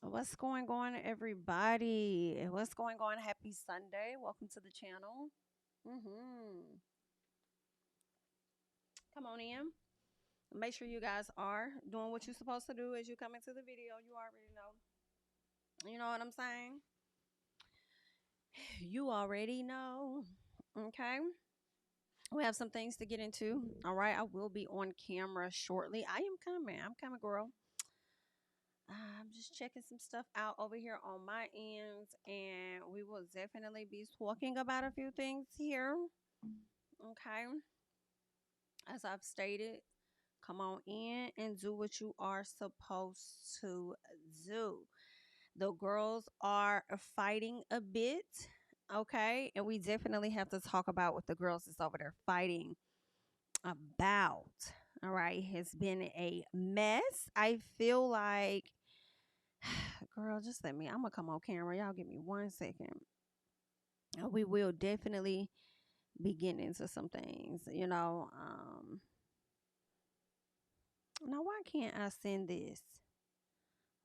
What's going on, everybody? What's going on? Happy Sunday. Welcome to the channel. hmm Come on in. Make sure you guys are doing what you're supposed to do as you come into the video. You already know. You know what I'm saying? You already know. Okay. We have some things to get into. All right. I will be on camera shortly. I am coming. I'm coming, girl. I'm just checking some stuff out over here on my end, and we will definitely be talking about a few things here. Okay. As I've stated, come on in and do what you are supposed to do. The girls are fighting a bit. Okay. And we definitely have to talk about what the girls is over there fighting about. All right. It's been a mess. I feel like, girl, just let me, I'm going to come on camera. Y'all give me 1 second. We will definitely be getting into some things. Now, why can't I send this?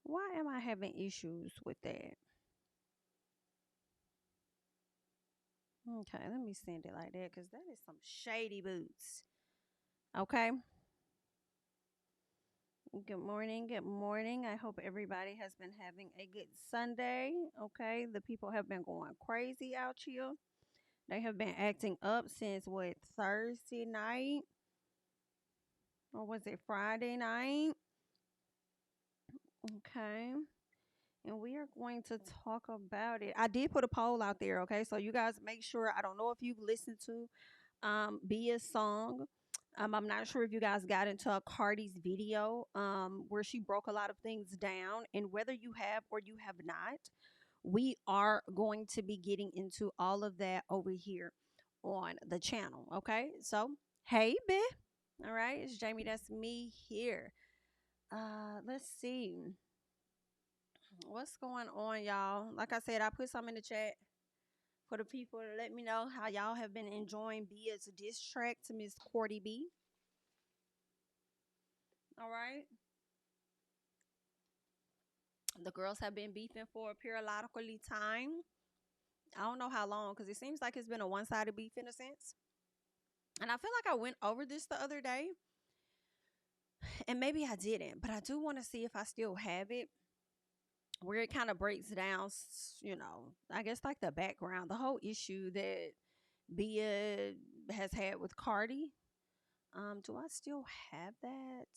Why am I having issues with that? Okay, let me send it like that because that is some shady boots. Okay. Good morning. Good morning. I hope everybody has been having a good Sunday. Okay. The people have been going crazy out here. They have been acting up since what, Thursday night? Or was it Friday night? Okay. And we are going to talk about it. I did put a poll out there, okay? So you guys make sure. I don't know if you've listened to Bia's song. I'm not sure if you guys got into a Cardi's video where she broke a lot of things down, and whether you have or you have not, we are going to be getting into all of that over here on the channel. Okay, so hey, Bia. All right, it's Jamie. That's me here. Let's see what's going on, y'all. Like I said, I put some in the chat for the people to let me know how y'all have been enjoying Bia's diss track to Miss Cardi B. All right. The girls have been beefing for a periodically time. I don't know how long because it seems like it's been a one sided beef in a sense. And I feel like I went over this the other day, and maybe I didn't, but I do want to see if I still have it where it kind of breaks down, I guess like the background, the whole issue that Bia has had with Cardi. Do I still have that?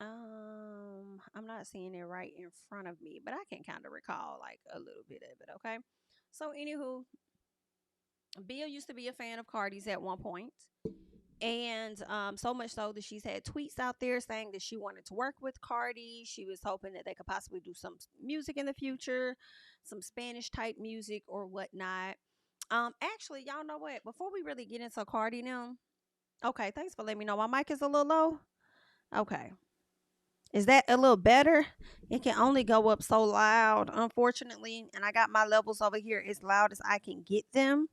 I'm not seeing it right in front of me, but I can kind of recall like a little bit of it. Okay. So, anywho, Bill used to be a fan of Cardi's at one point, and so much so that she's had tweets out there saying that she wanted to work with Cardi. She was hoping that they could possibly do some music in the future, some Spanish type music or whatnot. Actually, y'all know what? Before we really get into Cardi now, okay, thanks for letting me know. My mic is a little low. Okay. Is that a little better? It can only go up so loud, unfortunately. And I got my levels over here as loud as I can get them.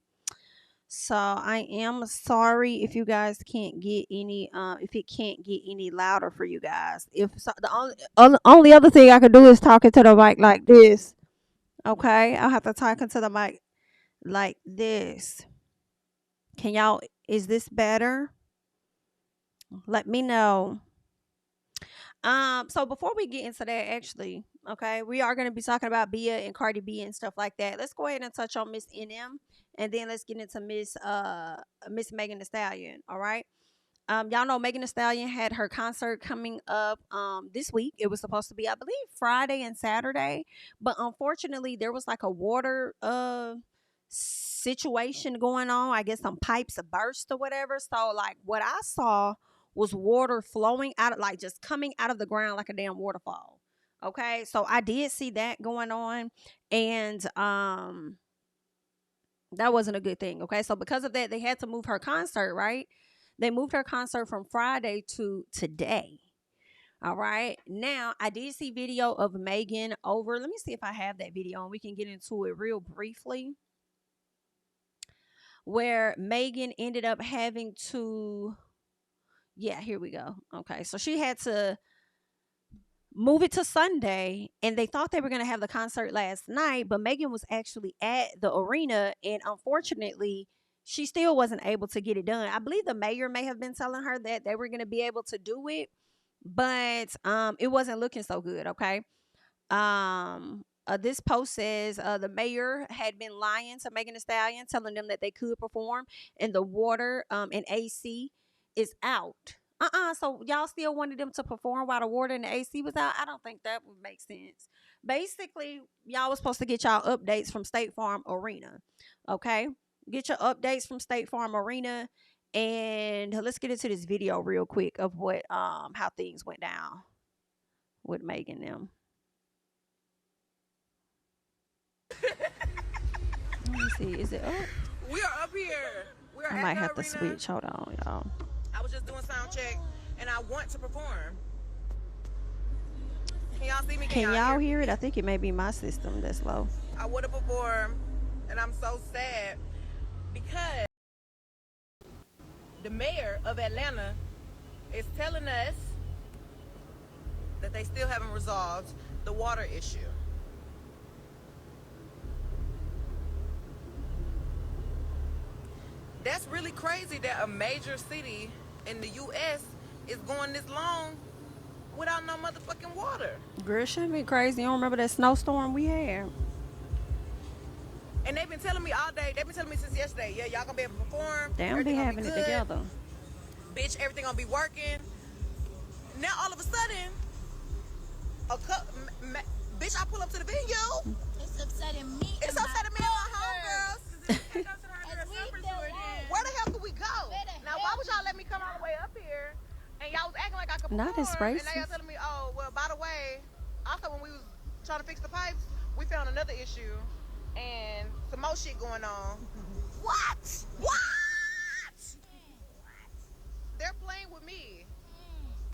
So I am sorry if you guys can't get any if it can't get any louder for you guys. If so, the only other thing I could do is talking to the mic like this. Okay? I'll have to talk into the mic like this. Can y'all is this better? Let me know. So before we get into that, actually, okay, we are gonna be talking about Bia and Cardi B and stuff like that. Let's go ahead and touch on Miss NM, and then let's get into Miss Megan Thee Stallion. All right. Y'all know Megan Thee Stallion had her concert coming up this week. It was supposed to be, I believe, Friday and Saturday, but unfortunately, there was like a water situation going on. I guess some pipes burst or whatever. So like what I saw was water flowing out of like just coming out of the ground like a damn waterfall. Okay, so I did see that going on, and that wasn't a good thing. Okay, so because of that, they had to move her concert. Right, they moved her concert from Friday to today. All right, now I did see video of Megan over. Let me see if I have that video and we can get into it real briefly. Where Megan ended up having to, yeah, here we go. Okay, so she had to move it to Sunday, and they thought they were going to have the concert last night, but Megan was actually at the arena, and unfortunately she still wasn't able to get it done. I believe the mayor may have been telling her that they were going to be able to do it, but it wasn't looking so good. Okay. This post says the mayor had been lying to Megan Thee Stallion, telling them that they could perform, and the water and AC is out. So y'all still wanted them to perform while the water and the AC was out? I don't think that would make sense. Basically, y'all was supposed to get y'all updates from State Farm Arena. Okay? Get your updates from State Farm Arena, and let's get into this video real quick of what how things went down with Megan them. Let me see. Is it up? We are up here. I might have to switch. Hold on, y'all. I was just doing sound check, and I want to perform. Can y'all see me? Can y'all hear it? I think it may be my system that's low. I want to perform, and I'm so sad because the mayor of Atlanta is telling us that they still haven't resolved the water issue. That's really crazy that a major city in the U.S. is going this long without no motherfucking water. Girl, shouldn't be crazy. You don't remember that snowstorm we had? And they've been telling me all day. They've been telling me since yesterday. Yeah, y'all gonna be able to perform. They don't be having it together. Bitch, everything gonna be working. Now all of a sudden, bitch, I pull up to the venue. It's upsetting me. It's upsetting me and my homegirls. Where the hell could we go? Now, why would y'all let me come all the way up here? And y'all was acting like I could perform. Not as racist. And now y'all telling me, oh, well, by the way, also when we was trying to fix the pipes, we found another issue and some more shit going on. What? What? They're playing with me.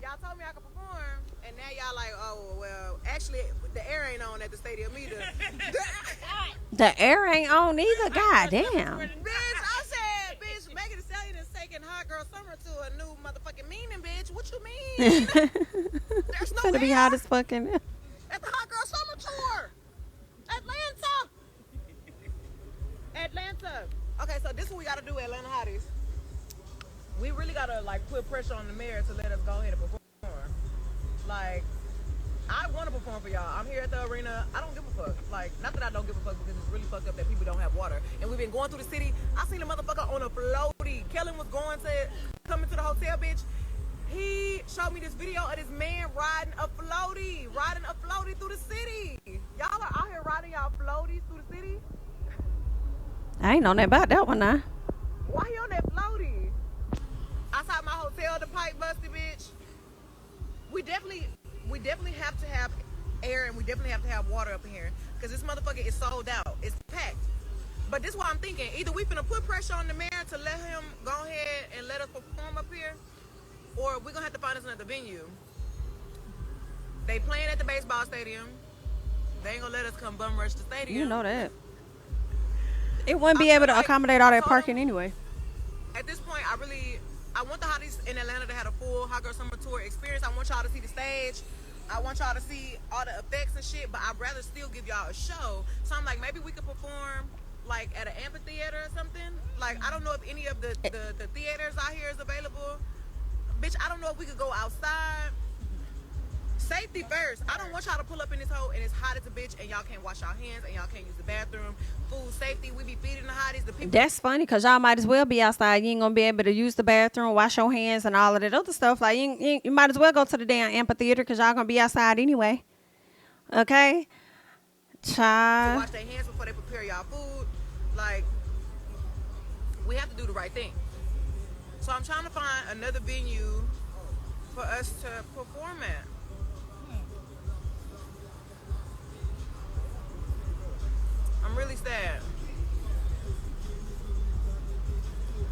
Y'all told me I could perform, and now y'all like, oh, well, actually, the air ain't on at the stadium either. The air ain't on either. Goddamn. Bitch, I said, bitch, Megan Thee Stallion is taking Hot Girl Summer to a new motherfucking meaning, bitch. What you mean? There's no gonna be hot as fucking. At the Hot Girl Summer Tour. Atlanta. Okay, so this is what we gotta do, Atlanta Hotties. We really gotta like put pressure on the mayor to let us go ahead and perform. Like, I want to perform for y'all. I'm here at the arena. I don't give a fuck. Like, not that I don't give a fuck, because it's really fucked up that people don't have water. And we've been going through the city. I seen a motherfucker on a floaty. Kellen was coming to the hotel, bitch. He showed me this video of this man riding a floaty through the city. Y'all are out here riding y'all floaties through the city? I ain't know nothing about that one now. Why you on that floaty? Outside my hotel, the pipe busted, bitch. We definitely have to have air, and we definitely have to have water up in here, because this motherfucker is sold out. It's packed. But this is what I'm thinking. Either we finna put pressure on the mayor to let him go ahead and let us perform up here, or we're gonna have to find us another venue. They playing at the baseball stadium. They ain't gonna let us come bum rush the stadium. You know that. It wouldn't be able to accommodate all that parking anyway. At this point, I want the hotties in Atlanta to have a full Hot Girl Summer Tour experience. I want y'all to see the stage. I want y'all to see all the effects and shit, but I'd rather still give y'all a show. So I'm like, maybe we could perform like at an amphitheater or something. Like, I don't know if any of the theaters out here is available. Bitch, I don't know if we could go outside. Safety first. I don't want y'all to pull up in this hole and it's hot as a bitch and y'all can't wash y'all hands and y'all can't use the bathroom. Food safety, we be feeding the hotties. The people. That's funny, because y'all might as well be outside. You ain't gonna be able to use the bathroom, wash your hands, and all of that other stuff. Like, you might as well go to the damn amphitheater, because y'all gonna be outside anyway. Okay? Child. To wash their hands before they prepare y'all food. Like, we have to do the right thing. So I'm trying to find another venue for us to perform at. I'm really sad.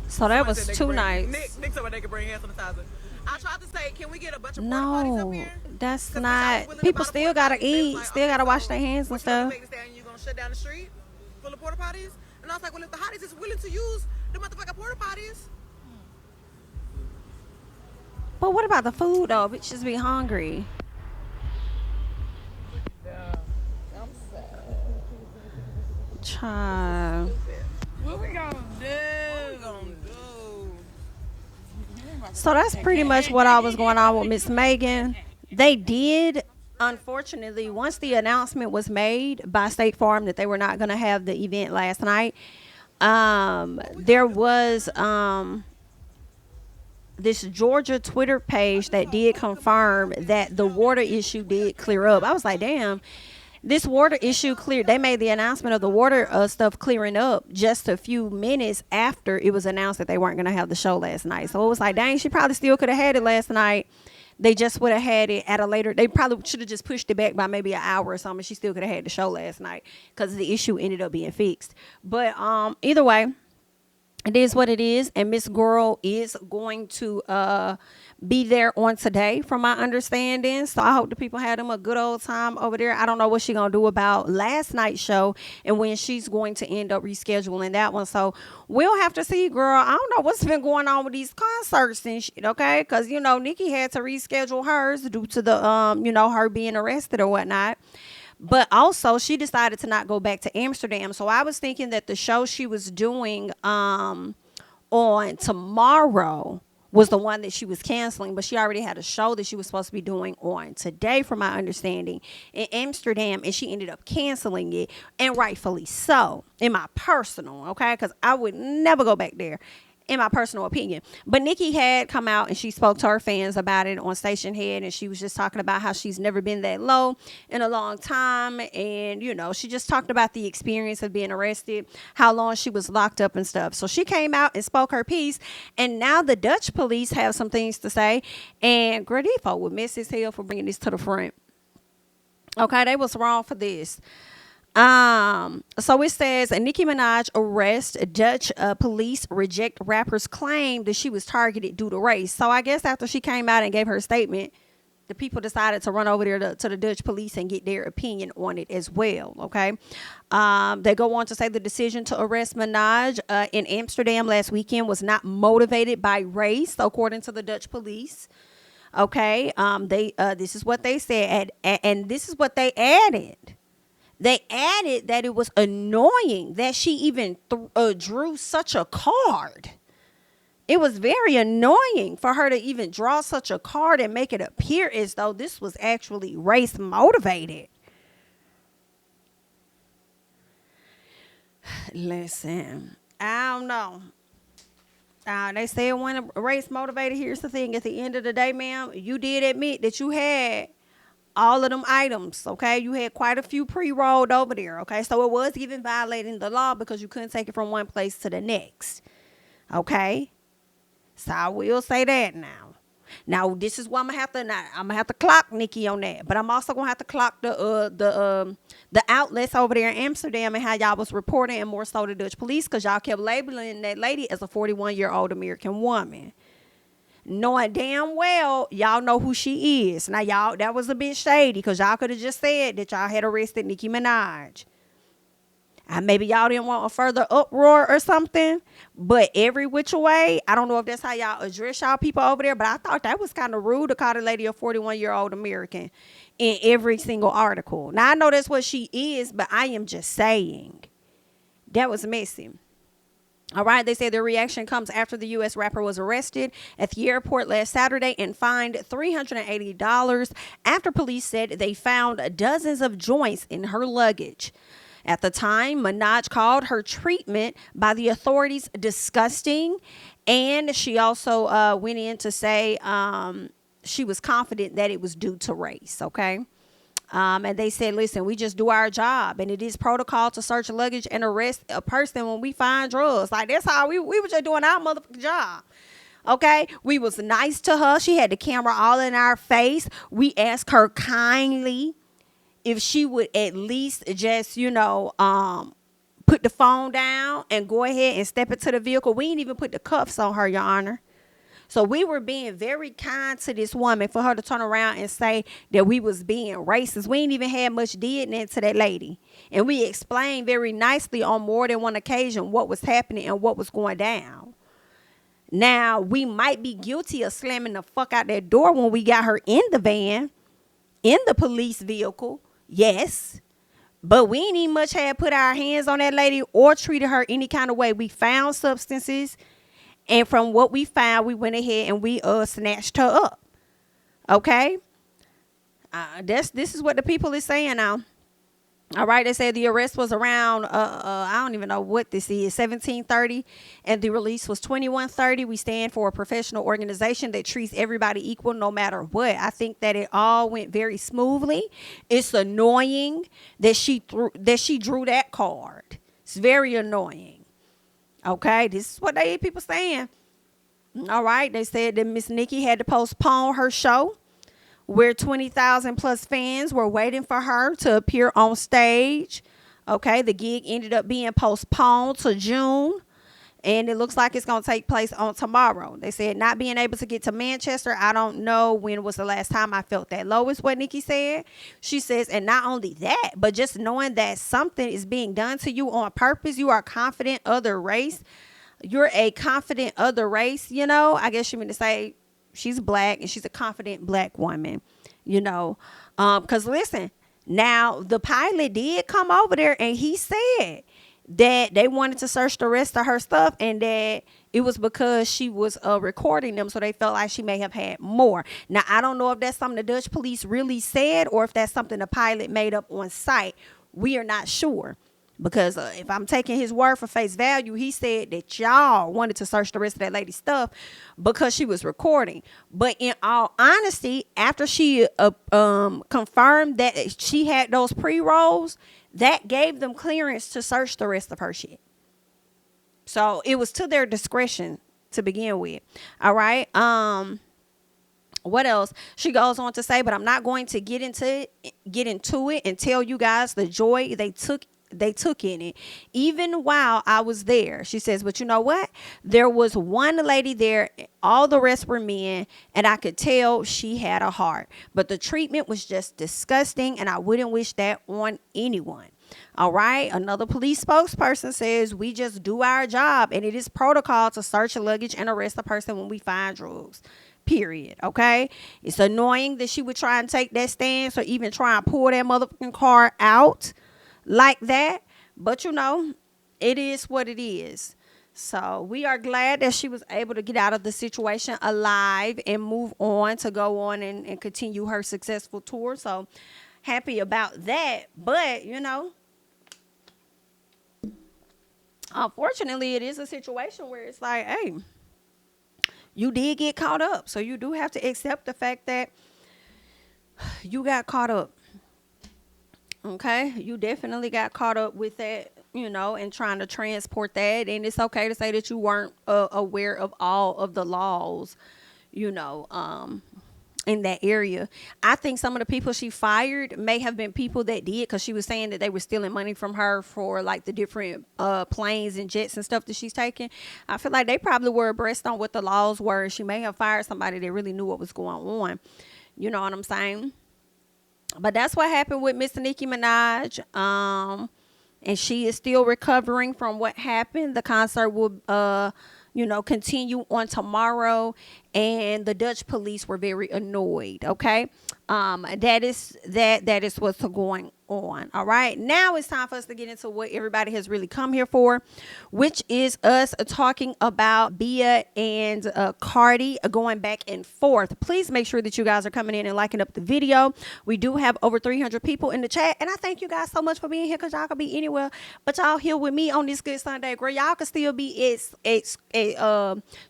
So that was 2 nights. Nick told me they could bring hand sanitizer. I tried to say, can we get a bunch of porta potties up here? That's not. People still gotta eat, like, still gotta wash their hands and stuff. You gonna shut down the street full of porta potties? And I was like, well, if the hotties is willing to use the motherfucking porta potties. But what about the food though? Bitches be hungry. Child. What we gonna do? So that's pretty much what I was going on with Miss Megan. They did, unfortunately, once the announcement was made by State Farm that they were not going to have the event last night, there was this Georgia Twitter page that did confirm that the water issue did clear up. I was like, damn, this water issue cleared. They made the announcement of the water stuff clearing up just a few minutes after it was announced that they weren't going to have the show last night. So it was like, dang, she probably still could have had it last night. They just would have had it at a later. They probably should have just pushed it back by maybe an hour or something. She still could have had the show last night because the issue ended up being fixed. But either way, it is what it is, and Miss Girl is going to be there on today, from my understanding. So I hope the people had them a good old time over there. I don't know what she's gonna do about last night's show and when she's going to end up rescheduling that one. So we'll have to see, girl. I don't know what's been going on with these concerts and shit, okay? Because Nicki had to reschedule hers due to the her being arrested or whatnot. But also, she decided to not go back to Amsterdam. So I was thinking that the show she was doing on tomorrow was the one that she was canceling. But she already had a show that she was supposed to be doing on today, from my understanding, in Amsterdam. And she ended up canceling it. And rightfully so, in my personal, okay? Because I would never go back there, in my personal opinion. But Nicki had come out and she spoke to her fans about it on Station Head, and she was just talking about how she's never been that low in a long time. And she just talked about the experience of being arrested, how long she was locked up and stuff. So she came out and spoke her piece, and now the Dutch police have some things to say. And Gradifo would miss his hell for bringing this to the front. Okay, they was wrong for this. So it says Nicki Minaj arrest, Dutch police reject rapper's claim that she was targeted due to race. So I guess after she came out and gave her statement, the people decided to run over there to the Dutch police and get their opinion on it as well. Okay. They go on to say the decision to arrest Minaj in Amsterdam last weekend was not motivated by race, according to the Dutch police. Okay. This is what they said, and this is what they added. They added that it was annoying that she even drew such a card. It was very annoying for her to even draw such a card and make it appear as though this was actually race motivated. Listen, I don't know. They said when race motivated, here's the thing. At the end of the day, ma'am, you did admit that you had all of them items, okay? You had quite a few pre-rolled over there, okay? So it was even violating the law because you couldn't take it from one place to the next, okay? So I will say that now. Now, this is what I'm gonna have to clock Nicki on that, but I'm also gonna have to clock the outlets over there in Amsterdam and how y'all was reporting, and more so the Dutch police, because y'all kept labeling that lady as a 41-year-old American woman, knowing damn well y'all know who she is. Now, y'all, that was a bit shady, because y'all could have just said that y'all had arrested Nicki Minaj. And maybe y'all didn't want a further uproar or something, but every which way, I don't know if that's how y'all address y'all people over there, but I thought that was kind of rude to call the lady a 41-year-old American in every single article. Now, I know that's what she is, but I am just saying that was messy. All right, they say their reaction comes after the U.S. rapper was arrested at the airport last Saturday and fined $380 after police said they found dozens of joints in her luggage. At the time, Minaj called her treatment by the authorities disgusting, and she also went in to say she was confident that it was due to race, okay? And they said, listen, we just do our job, and it is protocol to search luggage and arrest a person when we find drugs. Like, that's how we were just doing our motherfucking job. Okay, we was nice to her. She had the camera all in our face. We asked her kindly if she would at least just, put the phone down and go ahead and step into the vehicle. We didn't even put the cuffs on her, Your Honor. So we were being very kind to this woman for her to turn around and say that we was being racist. We ain't even had much did to that lady. And we explained very nicely on more than one occasion what was happening and what was going down. Now, we might be guilty of slamming the fuck out that door when we got her in the van, in the police vehicle. Yes. But we ain't even much had put our hands on that lady or treated her any kind of way. We found substances, and from what we found, we went ahead and we snatched her up. Okay, this is what the people is saying now. All right, they said the arrest was around I don't even know what this is, 17:30, and the release was 21:30. We stand for a professional organization that treats everybody equal no matter what. I think that it all went very smoothly. It's annoying that she drew that card. It's very annoying. Okay, this is what they people saying. All right, they said that Miss Nicki had to postpone her show, where 20,000 plus fans were waiting for her to appear on stage. Okay, the gig ended up being postponed to June, and it looks like it's going to take place on tomorrow. They said not being able to get to Manchester, I don't know when was the last time I felt that low, is what Nicki said. She says, and not only that, but just knowing that something is being done to you on purpose. You are confident other race. You're a confident other race, you know. I guess you mean to say she's black and she's a confident black woman, you know. Because listen, now the pilot did come over there and he said that they wanted to search the rest of her stuff and that it was because she was recording them, so they felt like she may have had more. Now, I don't know if that's something the Dutch police really said or if that's something the pilot made up on site. We are not sure. Because if I'm taking his word for face value, he said that y'all wanted to search the rest of that lady's stuff because she was recording. But in all honesty, after she confirmed that she had those pre-rolls, that gave them clearance to search the rest of her shit. So it was to their discretion to begin with. All right. What else? She goes on to say, but I'm not going to get into it and tell you guys the joy they took in it, even while I was there. She says, but you know what? There was one lady there, all the rest were men, and I could tell she had a heart. But the treatment was just disgusting, and I wouldn't wish that on anyone. All right. Another police spokesperson says, we just do our job, and it is protocol to search luggage and arrest a person when we find drugs. Period. Okay. It's annoying that she would try and take that stance or even try and pull that motherfucking car out like that, but you know, it is what it is. So we are glad that she was able to get out of the situation alive and move on to go on and continue her successful tour. So happy about that. But you know, unfortunately, it is a situation where it's like, hey, you did get caught up, so you do have to accept the fact that you got caught up. Okay, you definitely got caught up with that, you know, and trying to transport that. And it's okay to say that you weren't aware of all of the laws, you know, in that area. I think some of the people she fired may have been people that did, because she was saying that they were stealing money from her for like the different planes and jets and stuff that she's taking. I feel like they probably were abreast on what the laws were. She may have fired somebody that really knew what was going on. You know what I'm saying? But that's what happened with Miss Nicki Minaj. And she is still recovering from what happened. The concert will, you know, continue on tomorrow. And the Dutch police were very annoyed. Okay. That is what's going on. All right. Now it's time for us to get into what everybody has really come here for, which is us talking about Bia and Cardi going back and forth. Please make sure that you guys are coming in and liking up the video. We do have over 300 people in the chat, and I thank you guys so much for being here, because y'all could be anywhere, but y'all here with me on this good Sunday, girl. Y'all could still be at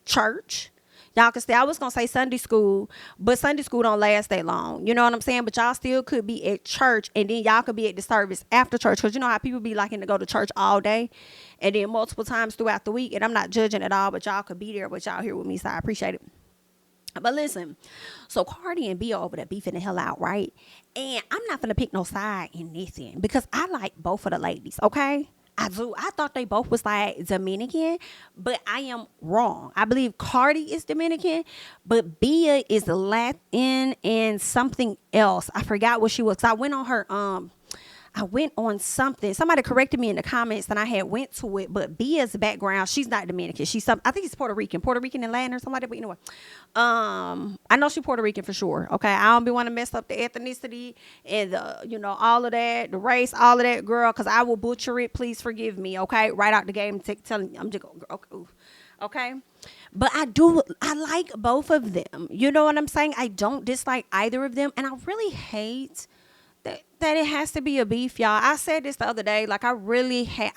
church. Y'all can stay. I was going to say Sunday school, but Sunday school don't last that long. You know what I'm saying? But y'all still could be at church, and then y'all could be at the service after church, because you know how people be liking to go to church all day and then multiple times throughout the week. And I'm not judging at all, but y'all could be there, but y'all here with me, so I appreciate it. But listen, so Cardi and Bia over there beefing the hell out, right? And I'm not going to pick no side in this end, because I like both of the ladies, okay? I do. I thought they both was like Dominican, but I am wrong. I believe Cardi is Dominican, but Bia is Latin and something else. I forgot what she was. I went on her I went on something. Somebody corrected me in the comments, and I had went to it. But Bia's background, she's not Dominican. She's I think it's Puerto Rican and Latin or something like that. But anyway, I know she's Puerto Rican for sure. Okay, I don't be want to mess up the ethnicity and the, all of that, the race, all of that, girl, because I will butcher it. Please forgive me. Okay, right out the game, telling I'm just okay. But I like both of them. You know what I'm saying? I don't dislike either of them, and I really hate that it has to be a beef, y'all. I said this the other day. Like, I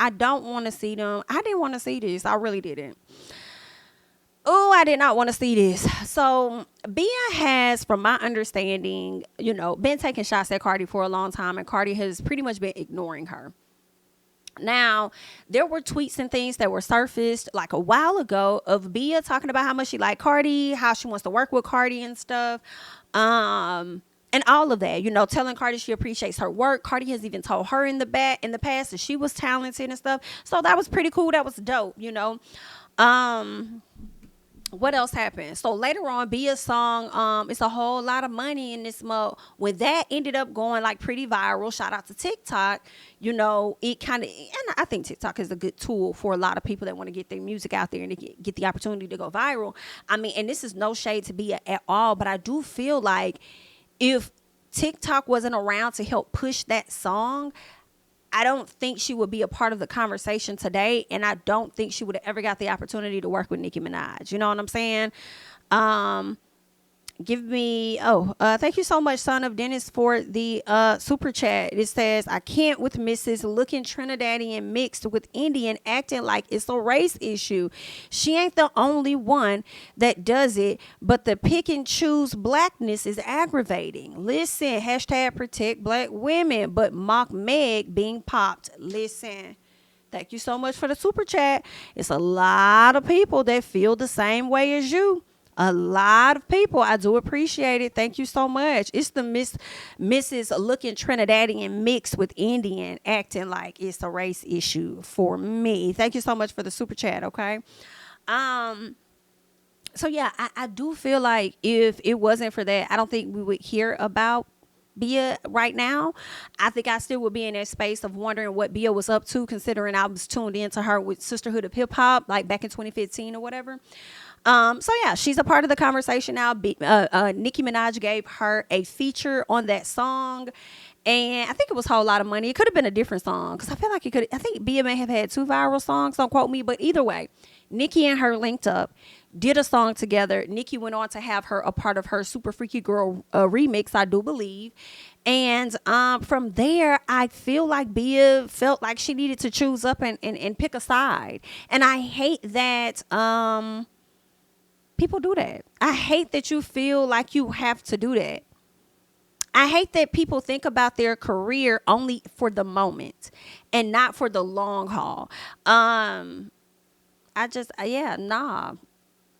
don't want to see them. I didn't want to see this. I really didn't. Oh, I did not want to see this. So Bia has, from my understanding, been taking shots at Cardi for a long time, and Cardi has pretty much been ignoring her. Now, there were tweets and things that were surfaced like a while ago of Bia talking about how much she liked Cardi, how she wants to work with Cardi and stuff. And all of that, telling Cardi she appreciates her work. Cardi has even told her in the past that she was talented and stuff. So that was pretty cool. That was dope, What else happened? So later on, Bia's song, It's a Whole Lot of Money in This Mode. When that ended up going like pretty viral, shout out to TikTok, it kind of, and I think TikTok is a good tool for a lot of people that want to get their music out there and to get the opportunity to go viral. I mean, and this is no shade to Bia at all, but I do feel like if TikTok wasn't around to help push that song, I don't think she would be a part of the conversation today. And I don't think she would have ever got the opportunity to work with Nicki Minaj. You know what I'm saying? Thank you so much, son of Dennis, for the super chat. It says, I can't with Mrs. looking Trinidadian mixed with Indian acting like it's a race issue. She ain't the only one that does it, but the pick and choose blackness is aggravating. Listen, hashtag protect black women, but mock Meg being popped. Listen. Thank you so much for the super chat. It's a lot of people that feel the same way as you. A lot of people. I do appreciate it. Thank you so much. It's the Mrs. looking Trinidadian mixed with Indian acting like it's a race issue for me. Thank you so much for the super chat. Okay. So yeah, I do feel like if it wasn't for that, I don't think we would hear about Bia right now. I think I still would be in that space of wondering what Bia was up to, considering I was tuned into her with Sisterhood of Hip Hop, like back in 2015 or whatever. So yeah, she's a part of the conversation now. Nicki Minaj gave her a feature on that song, and I think it was Whole Lot of Money. It could have been a different song because I feel like I think Bia may have had 2 viral songs. Don't quote me, but either way, Nicki and her linked up, did a song together. Nicki went on to have her a part of her Super Freaky Girl remix, I do believe. And from there, I feel like Bia felt like she needed to choose up and pick a side. And I hate that people do that. I hate that you feel like you have to do that. I hate that people think about their career only for the moment and not for the long haul. Nah.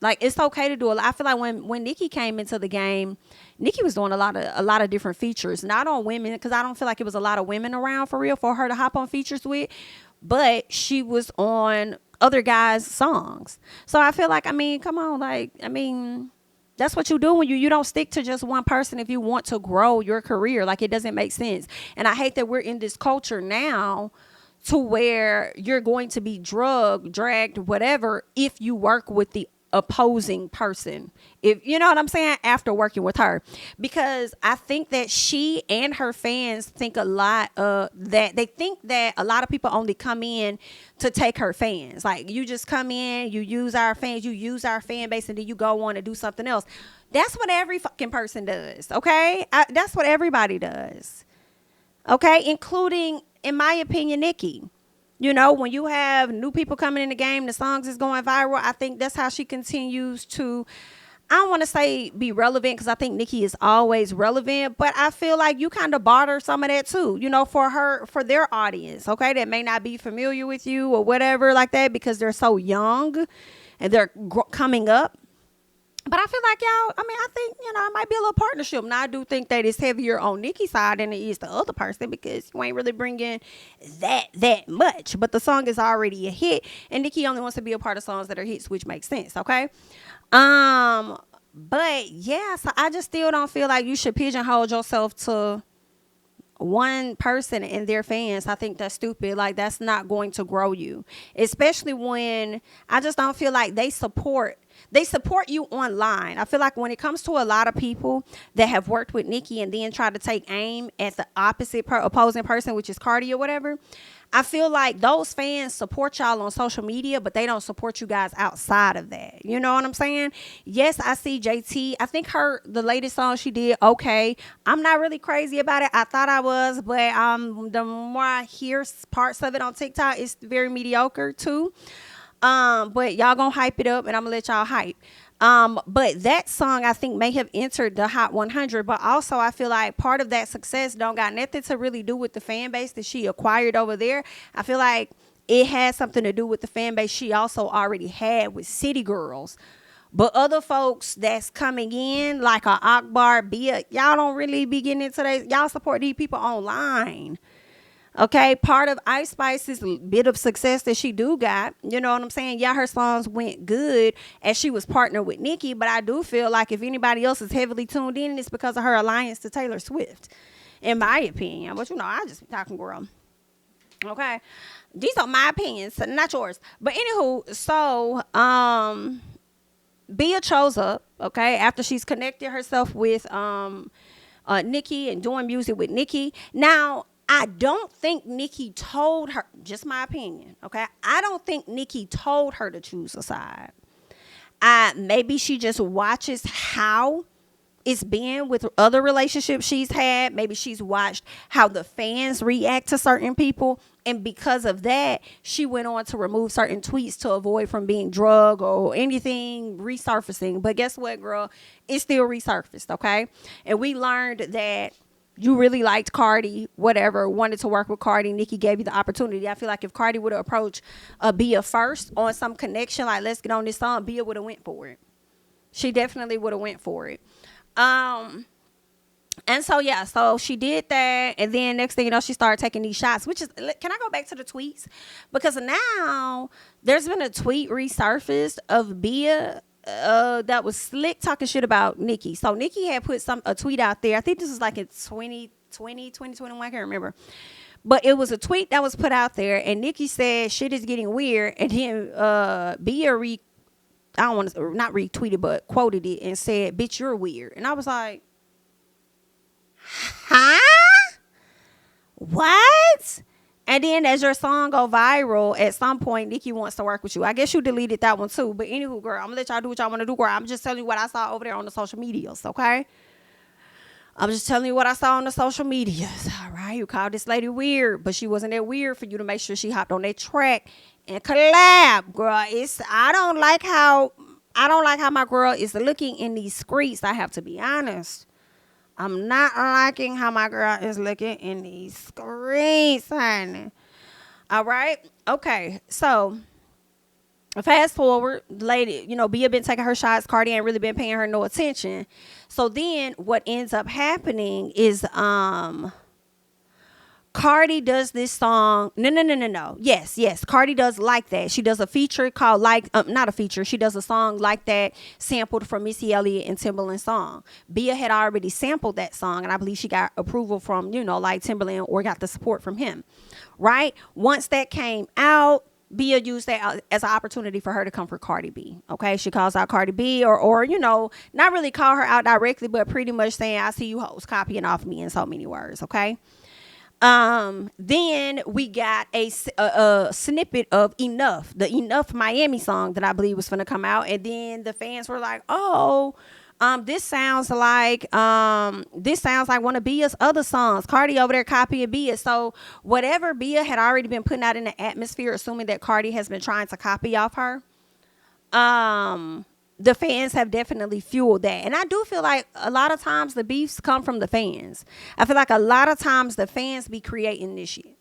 Like, it's okay to do a lot. I feel like when Nicki came into the game, Nicki was doing a lot of different features, not on women, because I don't feel like it was a lot of women around for real for her to hop on features with, but she was on other guys' songs. So I feel like, come on, that's what you do when you don't stick to just one person if you want to grow your career. Like, it doesn't make sense. And I hate that we're in this culture now to where you're going to be dragged, whatever, if you work with the opposing person, if you know what I'm saying, after working with her, because I think that she and her fans think a lot that they think that a lot of people only come in to take her fans. Like, you just come in, you use our fans, you use our fan base, and then you go on and do something else. That's what every fucking person does. Okay, that's what everybody does. Okay, including, in my opinion, Nicki. When you have new people coming in the game, the songs is going viral. I think that's how she continues to, I don't want to say be relevant, because I think Nicki is always relevant, but I feel like you kind of barter some of that too, for their audience, okay, that may not be familiar with you or whatever like that, because they're so young and they're coming up. But I feel like I think, it might be a little partnership. Now, I do think that it's heavier on Nicki's side than it is the other person, because you ain't really bringing that much. But the song is already a hit, and Nicki only wants to be a part of songs that are hits, which makes sense, okay? But yeah, so I just still don't feel like you should pigeonhole yourself to one person and their fans, I think that's stupid. Like, that's not going to grow you, especially when I just don't feel like they support you online. I feel like when it comes to a lot of people that have worked with Nicki and then try to take aim at the opposing person, which is Cardi or whatever, I feel like those fans support y'all on social media, but they don't support you guys outside of that. You know what I'm saying? Yes, I see JT. I think the latest song she did, okay. I'm not really crazy about it. I thought I was, but the more I hear parts of it on TikTok, it's very mediocre too. But y'all gonna hype it up, and I'm gonna let y'all hype. But that song I think may have entered the Hot 100, but also I feel like part of that success don't got nothing to really do with the fan base that she acquired over there. I feel like it has something to do with the fan base she also already had with City Girls. But other folks that's coming in, like a Akbar, Bia, y'all don't really be getting into that. Y'all support these people online. Okay, part of Ice Spice's bit of success that she do got, you know what I'm saying? Yeah, her songs went good as she was partnered with Nicki, but I do feel like if anybody else is heavily tuned in, it's because of her alliance to Taylor Swift, in my opinion. But I just be talking, girl. Okay, these are my opinions, not yours. But anywho, so Bia chose up, okay, after she's connected herself with Nicki and doing music with Nicki. Now, I don't think Nicki told her, just my opinion, okay? I don't think Nicki told her to choose a side. Maybe she just watches how it's been with other relationships she's had. Maybe she's watched how the fans react to certain people. And because of that, she went on to remove certain tweets to avoid from being drugged or anything resurfacing. But guess what, girl? It still resurfaced, okay? And we learned that you really liked Cardi, whatever, wanted to work with Cardi. Nicki gave you the opportunity. I feel like if Cardi would have approached Bia first on some connection, like, let's get on this song, Bia would have went for it. She definitely would have went for it. And so, yeah, so she did that. And then next thing you know, she started taking these shots, which is, can I go back to the tweets? Because now there's been a tweet resurfaced of Bia that was slick talking shit about Nicki. So Nicki had put a tweet out there. I think this was like in 2020, 2021, I can't remember. But it was a tweet that was put out there, and Nicki said shit is getting weird. And then Bia I don't want to, not retweeted, but quoted it and said, bitch, you're weird. And I was like, huh? What? And then as your song go viral, at some point, Nicki wants to work with you. I guess you deleted that one too. But anywho, girl, I'm going to let y'all do what y'all want to do, girl. I'm just telling you what I saw over there on the social medias, okay? I'm just telling you what I saw on the social medias. All right, you called this lady weird, but she wasn't that weird for you to make sure she hopped on that track and collab, girl. I don't like how my girl is looking in these streets. I have to be honest. I'm not liking how my girl is looking in these streets, honey. All right, okay. So fast forward, lady, Bia been taking her shots. Cardi ain't really been paying her no attention. So then what ends up happening is Cardi does this song. No. Yes. Cardi does Like That. She does a feature called not a feature. She does a song Like That sampled from Missy Elliott and Timbaland's song. Bia had already sampled that song, and I believe she got approval from, like Timbaland, or got the support from him. Right? Once that came out, Bia used that as an opportunity for her to come for Cardi B. Okay, she calls out Cardi B, or not really call her out directly, but pretty much saying, I see you hoes copying off me in so many words. Okay. Then we got a snippet of Enough, the Enough Miami song that I believe was going to come out. And then the fans were like, oh, this sounds like one of Bia's other songs. Cardi over there copying Bia. So whatever Bia had already been putting out in the atmosphere, assuming that Cardi has been trying to copy off her, the fans have definitely fueled that. And I do feel like a lot of times the beefs come from the fans. I feel like a lot of times the fans be creating this shit.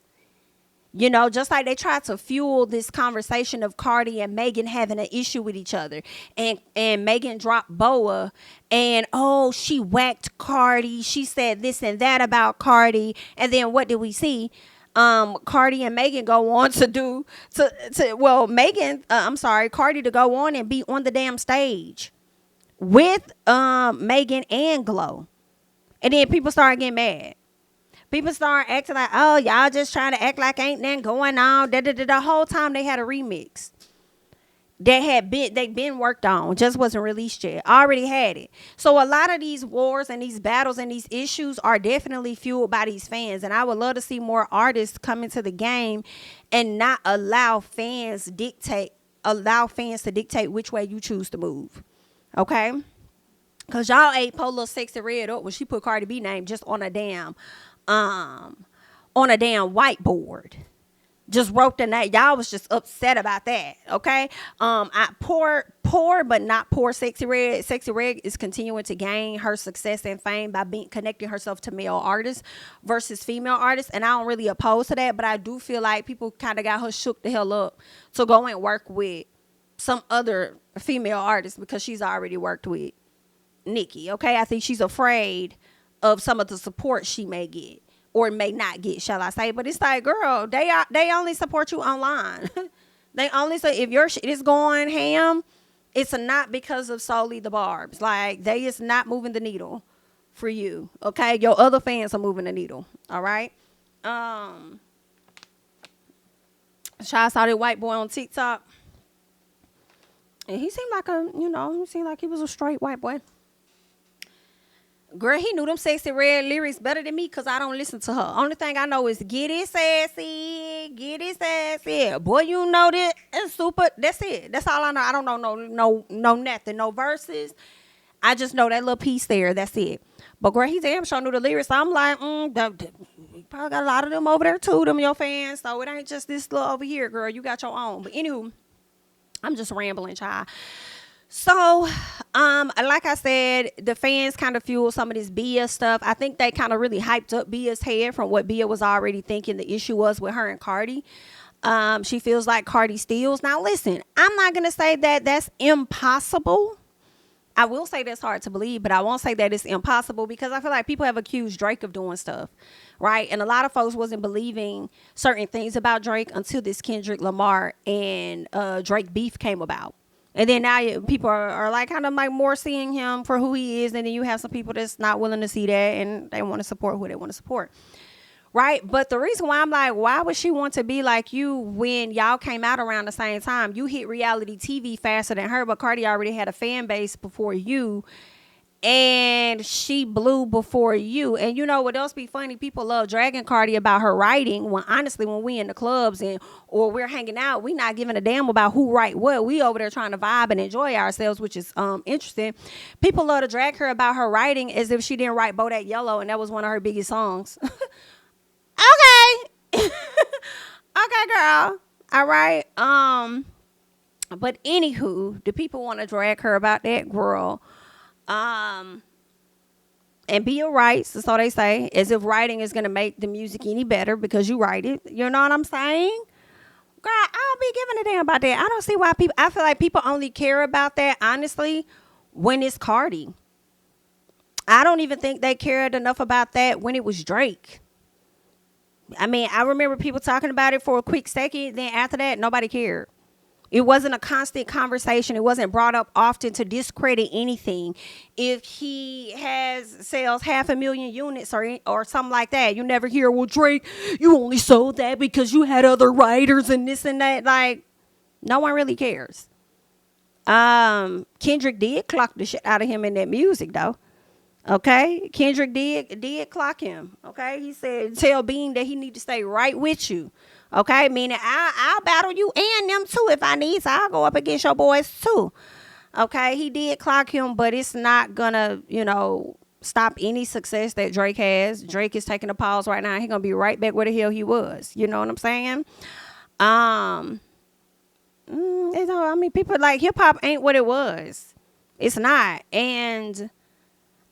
Just like they try to fuel this conversation of Cardi and Megan having an issue with each other. And Megan dropped Boa. And, she whacked Cardi. She said this and that about Cardi. And then what did we see? Cardi and Megan go on to Cardi to go on and be on the damn stage with Megan and Glow. And then people started getting mad. People start acting like, oh, y'all just trying to act like ain't nothing going on. The whole time they had a remix they been worked on, just wasn't released yet. Already had it. So a lot of these wars and these battles and these issues are definitely fueled by these fans. And I would love to see more artists come into the game and not allow fans to dictate which way you choose to move. Okay? Cause y'all ate Polo Sexy Red up when she put Cardi B name just on a damn whiteboard. Just wrote the name. Y'all was just upset about that. Okay. I poor but not poor Sexy Red. Sexy Red is continuing to gain her success and fame by connecting herself to male artists versus female artists. And I don't really oppose to that, but I do feel like people kind of got her shook the hell up to go and work with some other female artists because she's already worked with Nicki. Okay. I think she's afraid of some of the support she may get or may not get, shall I say. But it's like, girl, they only support you online. They only say if your shit is going ham, it's not because of solely the barbs. Like, they is not moving the needle for you. Okay, your other fans are moving the needle. All right. I saw that white boy on TikTok, and he seemed like he was a straight white boy. Girl, he knew them Sexy Red lyrics better than me because I don't listen to her. Only thing I know is get it sassy, get it sassy. Boy, you know that. It's super. That's it. That's all I know. I don't know no nothing, no verses. I just know that little piece there. That's it. But girl, he damn sure knew the lyrics. So I'm like, you probably got a lot of them over there too, them your fans. So it ain't just this little over here, girl. You got your own. But anywho, I'm just rambling, child. So, like I said, the fans kind of fueled some of this Bia stuff. I think they kind of really hyped up Bia's head from what Bia was already thinking the issue was with her and Cardi. She feels like Cardi steals. Now, listen, I'm not going to say that that's impossible. I will say that's hard to believe, but I won't say that it's impossible because I feel like people have accused Drake of doing stuff, right? And a lot of folks wasn't believing certain things about Drake until this Kendrick Lamar and Drake beef came about. And then now people are like kind of like more seeing him for who he is. And then you have some people that's not willing to see that and they want to support who they want to support. Right. But the reason why I'm like, why would she want to be like you when y'all came out around the same time? You hit reality TV faster than her, but Cardi already had a fan base before you. And she blew before you. And you know what else be funny? People love dragging Cardi about her writing when honestly when we in the clubs or we're hanging out, we not giving a damn about who write what. We over there trying to vibe and enjoy ourselves, which is interesting. People love to drag her about her writing as if she didn't write Bodak Yellow and that was one of her biggest songs. Okay. Okay, girl. All right. But anywho, do people want to drag her about that, girl? And Bia writes, so they say, as if writing is gonna make the music any better because you write it. You know what I'm saying? Girl, I don't be giving a damn about that. I don't see why I feel like people only care about that, honestly, when it's Cardi. I don't even think they cared enough about that when it was Drake. I mean, I remember people talking about it for a quick second. Then after that, nobody cared. It wasn't a constant conversation. It wasn't brought up often to discredit anything. If he sells 500,000 units or something like that, you never hear, well, Drake, you only sold that because you had other writers and this and that. Like, no one really cares. Kendrick did clock the shit out of him in that music, though. Okay, Kendrick did clock him. Okay, he said, tell Bean that he need to stay right with you. Okay, meaning I'll battle you and them too if I need to. I'll go up against your boys too. Okay, he did clock him, but it's not gonna, stop any success that Drake has. Drake is taking a pause right now. He's gonna be right back where the hell he was. You know what I'm saying? People like hip hop ain't what it was. It's not, and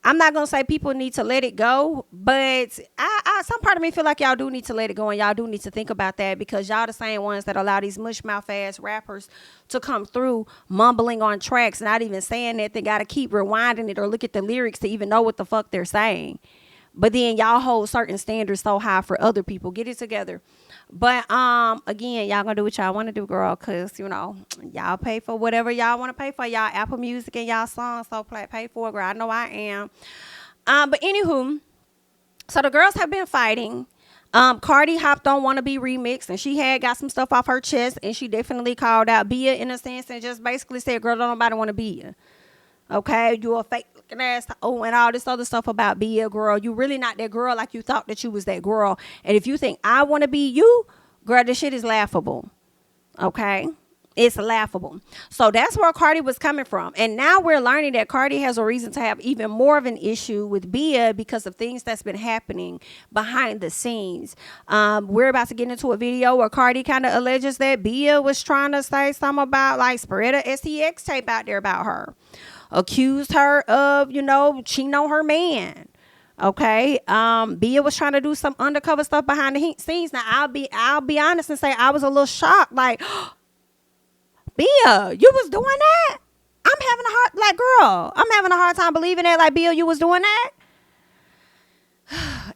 I'm not gonna say people need to let it go, but some part of me feel like y'all do need to let it go and y'all do need to think about that because y'all the same ones that allow these mush mouth ass rappers to come through mumbling on tracks, not even saying that. They gotta keep rewinding it or look at the lyrics to even know what the fuck they're saying. But then y'all hold certain standards so high for other people. Get it together. But again, y'all gonna do what y'all want to do, girl, because y'all pay for whatever y'all want to pay for. Y'all Apple Music and y'all songs, so pay for it, girl. I know I am. But anywho, So the girls have been fighting. Cardi hopped on "Wanna Be" remix, and she had got some stuff off her chest, and she definitely called out Bia in a sense, and just basically said, "Girl, don't nobody want to be you. Okay, you a fake looking ass." Oh, and all this other stuff about Bia, girl. You really not that girl like you thought that you was that girl. And if you think I want to be you, girl, this shit is laughable. Okay. It's laughable. So that's where Cardi was coming from. And now we're learning that Cardi has a reason to have even more of an issue with Bia because of things that's been happening behind the scenes. We're about to get into a video where Cardi kind of alleges that Bia was trying to say something about, like, spread a STX tape out there about her. Accused her of, cheating on her man. Okay. Bia was trying to do some undercover stuff behind the scenes. Now I'll be honest and say I was a little shocked. Like, Bia, you was doing that? I'm having a hard time believing that. Like, Bia, you was doing that?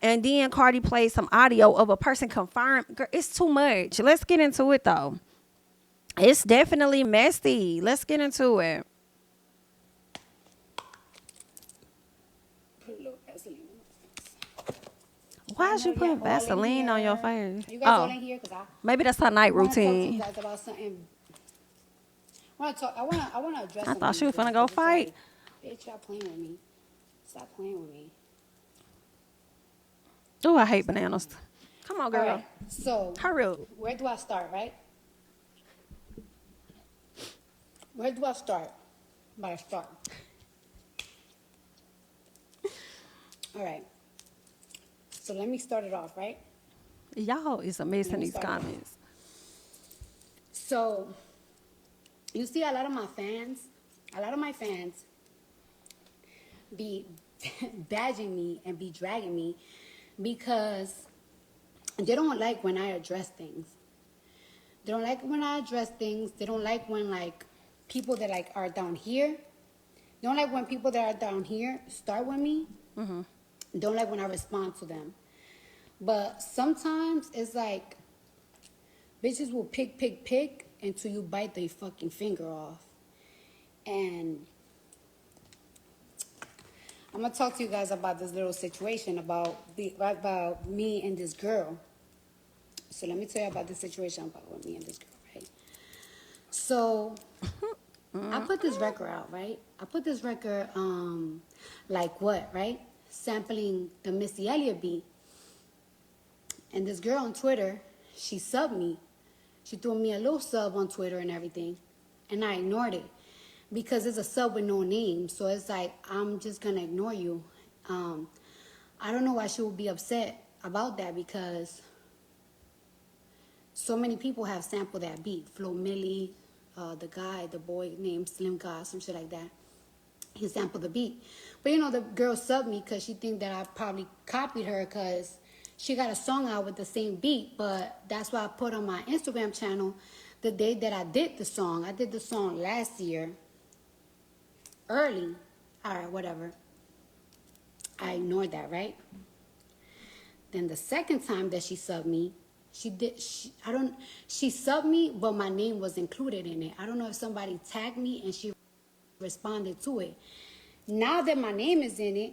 And then Cardi played some audio of a person confirmed. Girl, it's too much. Let's get into it, though. It's definitely messy. Let's get into it. Why is you putting Vaseline on your face? You guys all in here? Maybe that's her night routine. I want to talk to you guys about something. I want to address. I thought she was finna go fight. Like, bitch, y'all playing with me. Stop playing with me. Oh, I hate bananas. Come on, girl. All right, so, hurry up. Where do I start, right? Where do I start? By start. All right. So let me start it off, right? Y'all is amazing these comments. So, you see a lot of my fans be badging me and be dragging me because they don't like when I address things. They don't like when I address things. They don't like when, like, people that, like, are down here. They don't like when people that are down here start with me. Mm-hmm. Don't like when I respond to them. But sometimes it's like bitches will pick until you bite their fucking finger off. And I'm gonna talk to you guys about this little situation about me and this girl. So let me tell you about this situation about me and this girl, right? So I put this record out, right? I put this record, like what, right? Sampling the Missy Elliott beat. And this girl on Twitter, she subbed me. She threw me a little sub on Twitter and everything. And I ignored it. Because it's a sub with no name. So it's like, I'm just going to ignore you. I don't know why she would be upset about that. Because so many people have sampled that beat. Flo Milli, the boy named Slim God, some shit like that. He sampled the beat. But, the girl subbed me because she think that I probably copied her because she got a song out with the same beat. But that's why I put on my Instagram channel the day that I did the song. I did the song last year. Early. All right, whatever. I ignored that, right? Then the second time that she subbed me, she subbed me, but my name was included in it. I don't know if somebody tagged me and she responded to it. Now that my name is in it,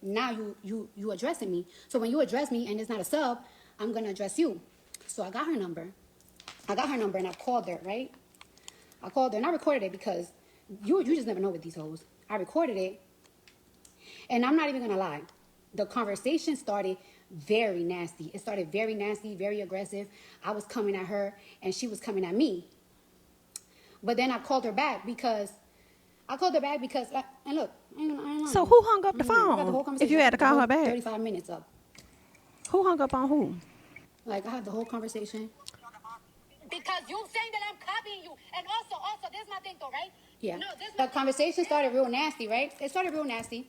now you addressing me. So when you address me and it's not a sub, I'm gonna address you. So I got her number and I called her, right? I called her and I recorded it because you just never know with these hoes. I recorded it, and I'm not even gonna lie. The conversation started very nasty. It started very nasty, very aggressive. I was coming at her and she was coming at me. But then I called her back because, and look, I ain't lying. So who hung up the I got the phone whole conversation. if you had to call her back? 35 minutes up. Who hung up on who? Like, I had the whole conversation. Because you saying that I'm copying you. And also, this is my thing though, right? Yeah. No, this The conversation started real nasty, right? It started real nasty.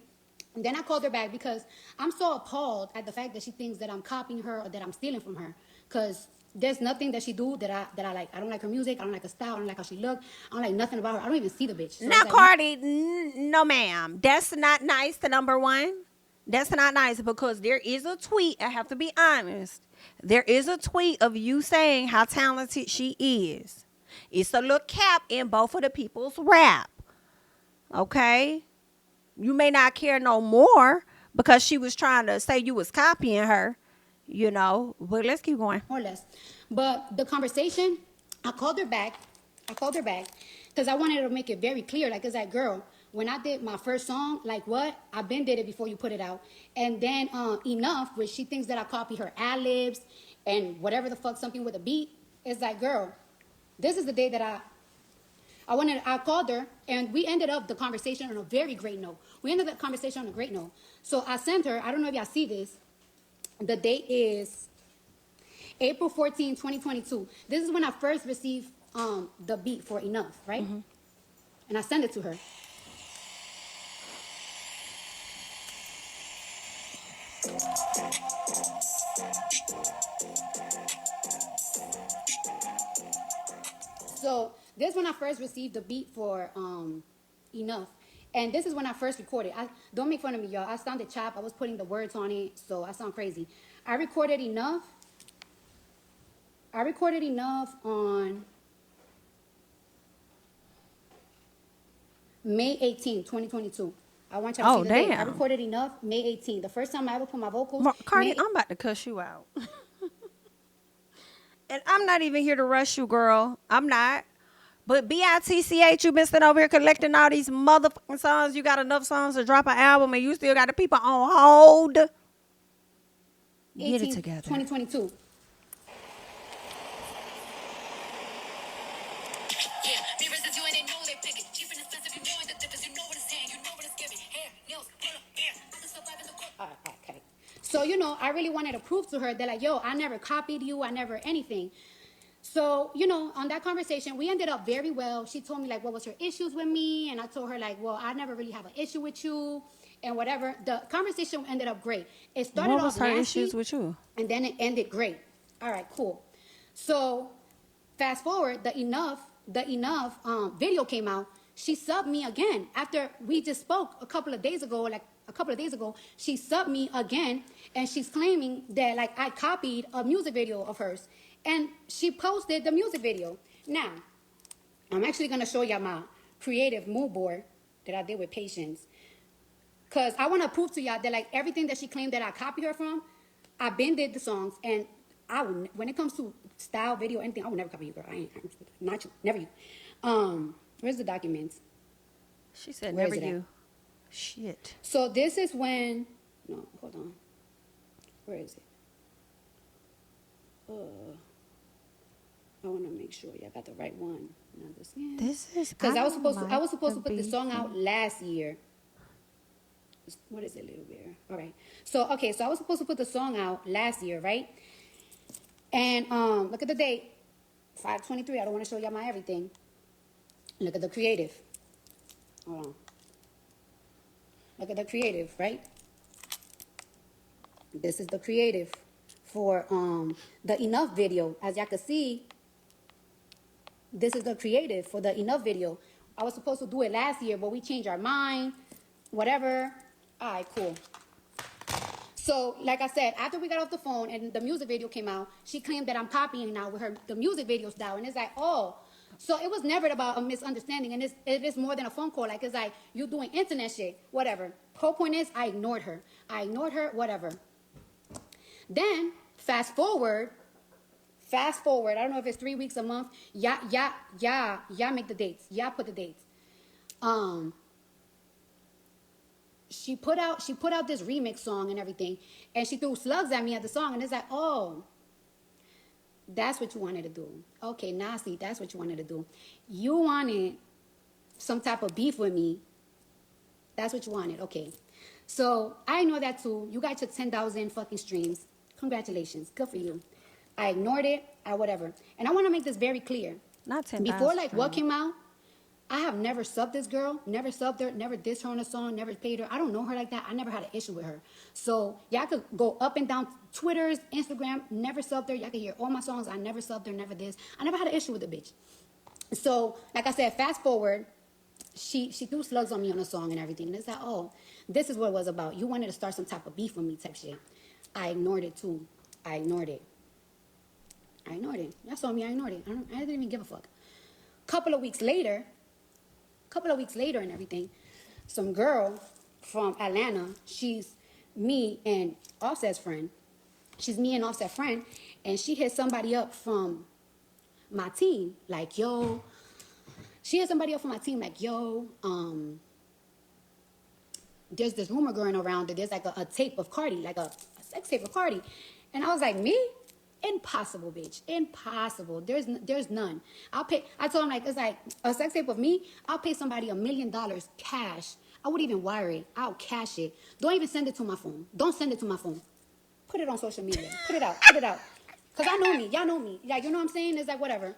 And then I called her back because I'm so appalled at the fact that she thinks that I'm copying her or that I'm stealing from her. Because there's nothing that she do that I like. I don't like her music. I don't like her style. I don't like how she look. I don't like nothing about her. I don't even see the bitch. So Now, like, Cardi, no, ma'am. That's not nice, to number one. That's not nice because there is a tweet. I have to be honest. There is a tweet of you saying how talented she is. It's a little cap in both of the people's rap. Okay? you may not care no more because she was trying to say you was copying her, you know. But let's keep going. More or less. But the conversation, I called her back. Because I wanted to make it very clear. Like, it's like, girl, when I did my first song, like what? I been did it before you put it out. And then Enough, which she thinks that I copy her ad-libs and whatever the fuck, something with a beat. It's like, girl, this is the day that I called her, and we ended up the conversation on a very great note. We ended the conversation on a great note. So I sent her, I don't know if y'all see this. The date is April 14, 2022. This is when I first received the beat for Enough, right? Mm-hmm. And I sent it to her. So this is when I first received the beat for Enough. And this is when I first recorded. Don't make fun of me, y'all. I sounded chopped. I was putting the words on it, so I sound crazy. I recorded Enough on May 18, 2022. I want y'all to see the date. I recorded Enough May 18. The first time I ever put my vocals. Cardi, I'm about to cuss you out. And I'm not even here to rush you, girl. I'm not. But BITCH, you been sitting over here collecting all these motherfucking songs. You got enough songs to drop an album, and you still got the people on hold. Get it together. 2022. Okay. So, you know, I really wanted to prove to her that, like, yo, I never copied you. I never anything. So, you know, on that conversation, we ended up very well. She told me, like, what was her issues with me? And I told her, like, well, I never really have an issue with you and whatever. The conversation ended up great. It started off nasty. What was her issues with you? And then it ended great. All right, cool. So, fast forward, the Enough video came out. She subbed me again. After we just spoke a couple of days ago, she subbed me again. And she's claiming that, like, I copied a music video of hers. And she posted the music video. Now, I'm actually going to show y'all my creative mood board that I did with Patience. Because I want to prove to y'all that, like, everything that she claimed that I copied her from, I been did the songs. And I would, when it comes to style, video, anything, I would never copy you, girl. I'm not you. Never you. Where's the documents? She said never you. Shit. So this is when... No, hold on. Where is it? I want to make sure y'all got the right one. This is because I was supposed to put the song out last year. What is it, Little Bear? All right. So I was supposed to put the song out last year, right? And look at the date, 5/23. I don't want to show y'all my everything. Look at the creative. Hold on. Look at the creative, right? This is the creative for the Enough video. As y'all can see, this is the creative for the Enough video. I was supposed to do it last year, but we changed our mind, whatever. All right, cool. So, like I said, after we got off the phone and the music video came out, she claimed that I'm copying now with the music video style. And it's like, oh, so it was never about a misunderstanding. And it is more than a phone call. Like, it's like, you doing internet shit, whatever. Whole point is, I ignored her, whatever. Then, fast forward, I don't know if it's 3 weeks, a month. Y'all make the dates. Y'all put the dates. She put out this remix song and everything, and she threw slugs at me at the song, and it's like, oh, that's what you wanted to do. Okay, now see, that's what you wanted to do. You wanted some type of beef with me. That's what you wanted. Okay. So I know that too. You got your 10,000 fucking streams. Congratulations. Good for you. I ignored it. Whatever. And I want to make this very clear. Not 10,000. Before, like, what came out, I have never subbed this girl, never subbed her, never dissed her on a song, never paid her. I don't know her like that. I never had an issue with her. So y'all could go up and down Twitter's, Instagram, never subbed her. Y'all can hear all my songs. I never subbed her, never this. I never had an issue with the bitch. So, like I said, fast forward, she threw slugs on me on a song and everything. And it's like, oh, this is what it was about. You wanted to start some type of beef with me type shit. I ignored it too. I ignored it. Y'all saw me, I ignored it. I didn't even give a fuck. Couple of weeks later and everything, some girl from Atlanta. She's me and Offset's friend. She's me and Offset's friend, and she hit somebody up from my team, like, yo. She hit somebody up from my team, like, yo, there's this rumor going around that there's like a tape of Cardi, like a sex tape of Cardi. And I was like, me? Impossible, bitch. Impossible. There's none. I told him, like, it's like a sex tape of me. I'll pay somebody $1 million cash. I wouldn't even wire it. I'll cash it. Don't even send it to my phone. Don't send it to my phone. Put it on social media. Put it out. Put it out. Because I know me. Y'all know me. Like, you know what I'm saying? It's like, whatever.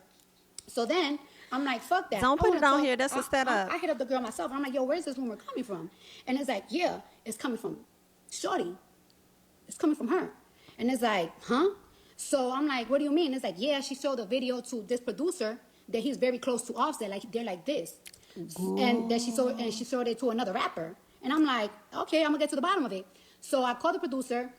So then, I'm like, fuck that. Don't put it on here. That's a setup. I hit up the girl myself. I'm like, yo, where's this rumor coming from? And it's like, yeah, it's coming from Shorty. It's coming from her. And it's like, huh? So I'm like, what do you mean? It's like, yeah, she showed a video to this producer that he's very close to Offset. Like, they're like this. Ooh. And then she showed it to another rapper. And I'm like, okay, I'm going to get to the bottom of it. So I called the producer,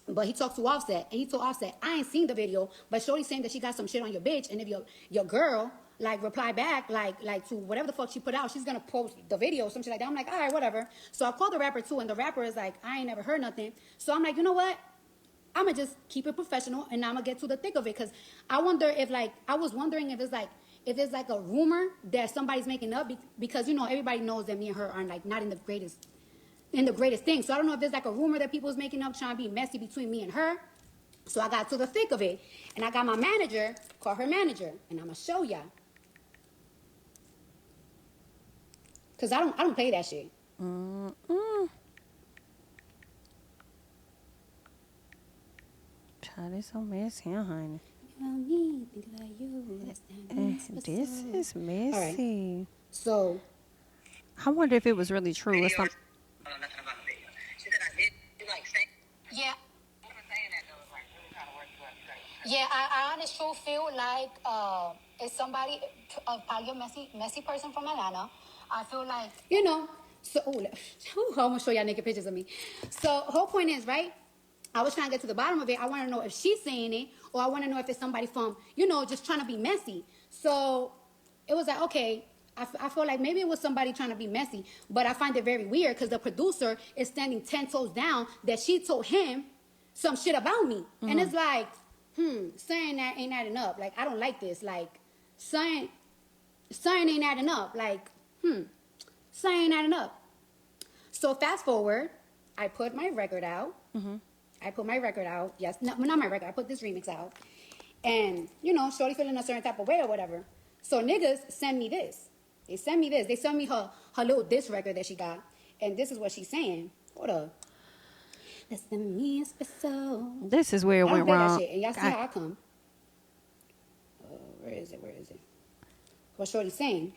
but he talked to Offset. And he told Offset, I ain't seen the video, but Shorty's saying that she got some shit on your bitch. And if your girl, like, reply back, like to whatever the fuck she put out, she's going to post the video or some shit like that. I'm like, all right, whatever. So I called the rapper, too, and the rapper is like, I ain't never heard nothing. So I'm like, you know what? I'm going to just keep it professional, and I'm going to get to the thick of it. Because I wonder if, like, I was wondering if it's like a rumor that somebody's making up. Because, you know, everybody knows that me and her are, like, not in the greatest thing. So I don't know if there's, like, a rumor that people's making up trying to be messy between me and her. So I got to the thick of it. And I got my manager, call her manager, and I'm going to show y'all. Because I don't play that shit. Child, it's so messy, huh, honey? This is messy. All right. So, I wonder if it was really true or something. Yeah. Yeah, I honestly feel like it's somebody, probably a messy person from Atlanta. I feel like, you know, so, I'm going to show y'all naked pictures of me. So, whole point is, right? I was trying to get to the bottom of it. I want to know if she's saying it, or I want to know if it's somebody from, you know, just trying to be messy. So, it was like, okay, I feel like maybe it was somebody trying to be messy, but I find it very weird because the producer is standing 10 toes down that she told him some shit about me. Mm-hmm. And it's like, saying that ain't adding up. Like, I don't like this. Like, saying ain't adding up. Like, saying ain't adding up. So fast forward, I put my record out. Mm-hmm. I put my record out. Yes, not my record. I put this remix out. And, you know, Shorty feeling a certain type of way or whatever. So niggas send me this. They send me this. They send me her little diss record that she got. And this is what she's saying. Hold up. That's the meanest episode. This is where it went wrong. That shit. And y'all see how I come. Where is it? What Shorty's saying.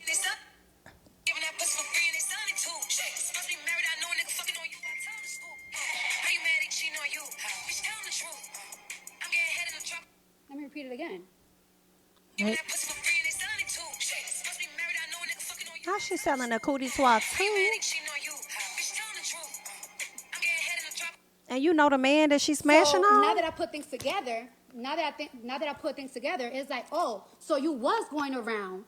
Let me repeat it again. Right. How she selling a cootie swap too? And you know the man that she's smashing on? Now that I put things together, it's like, oh, so you was going around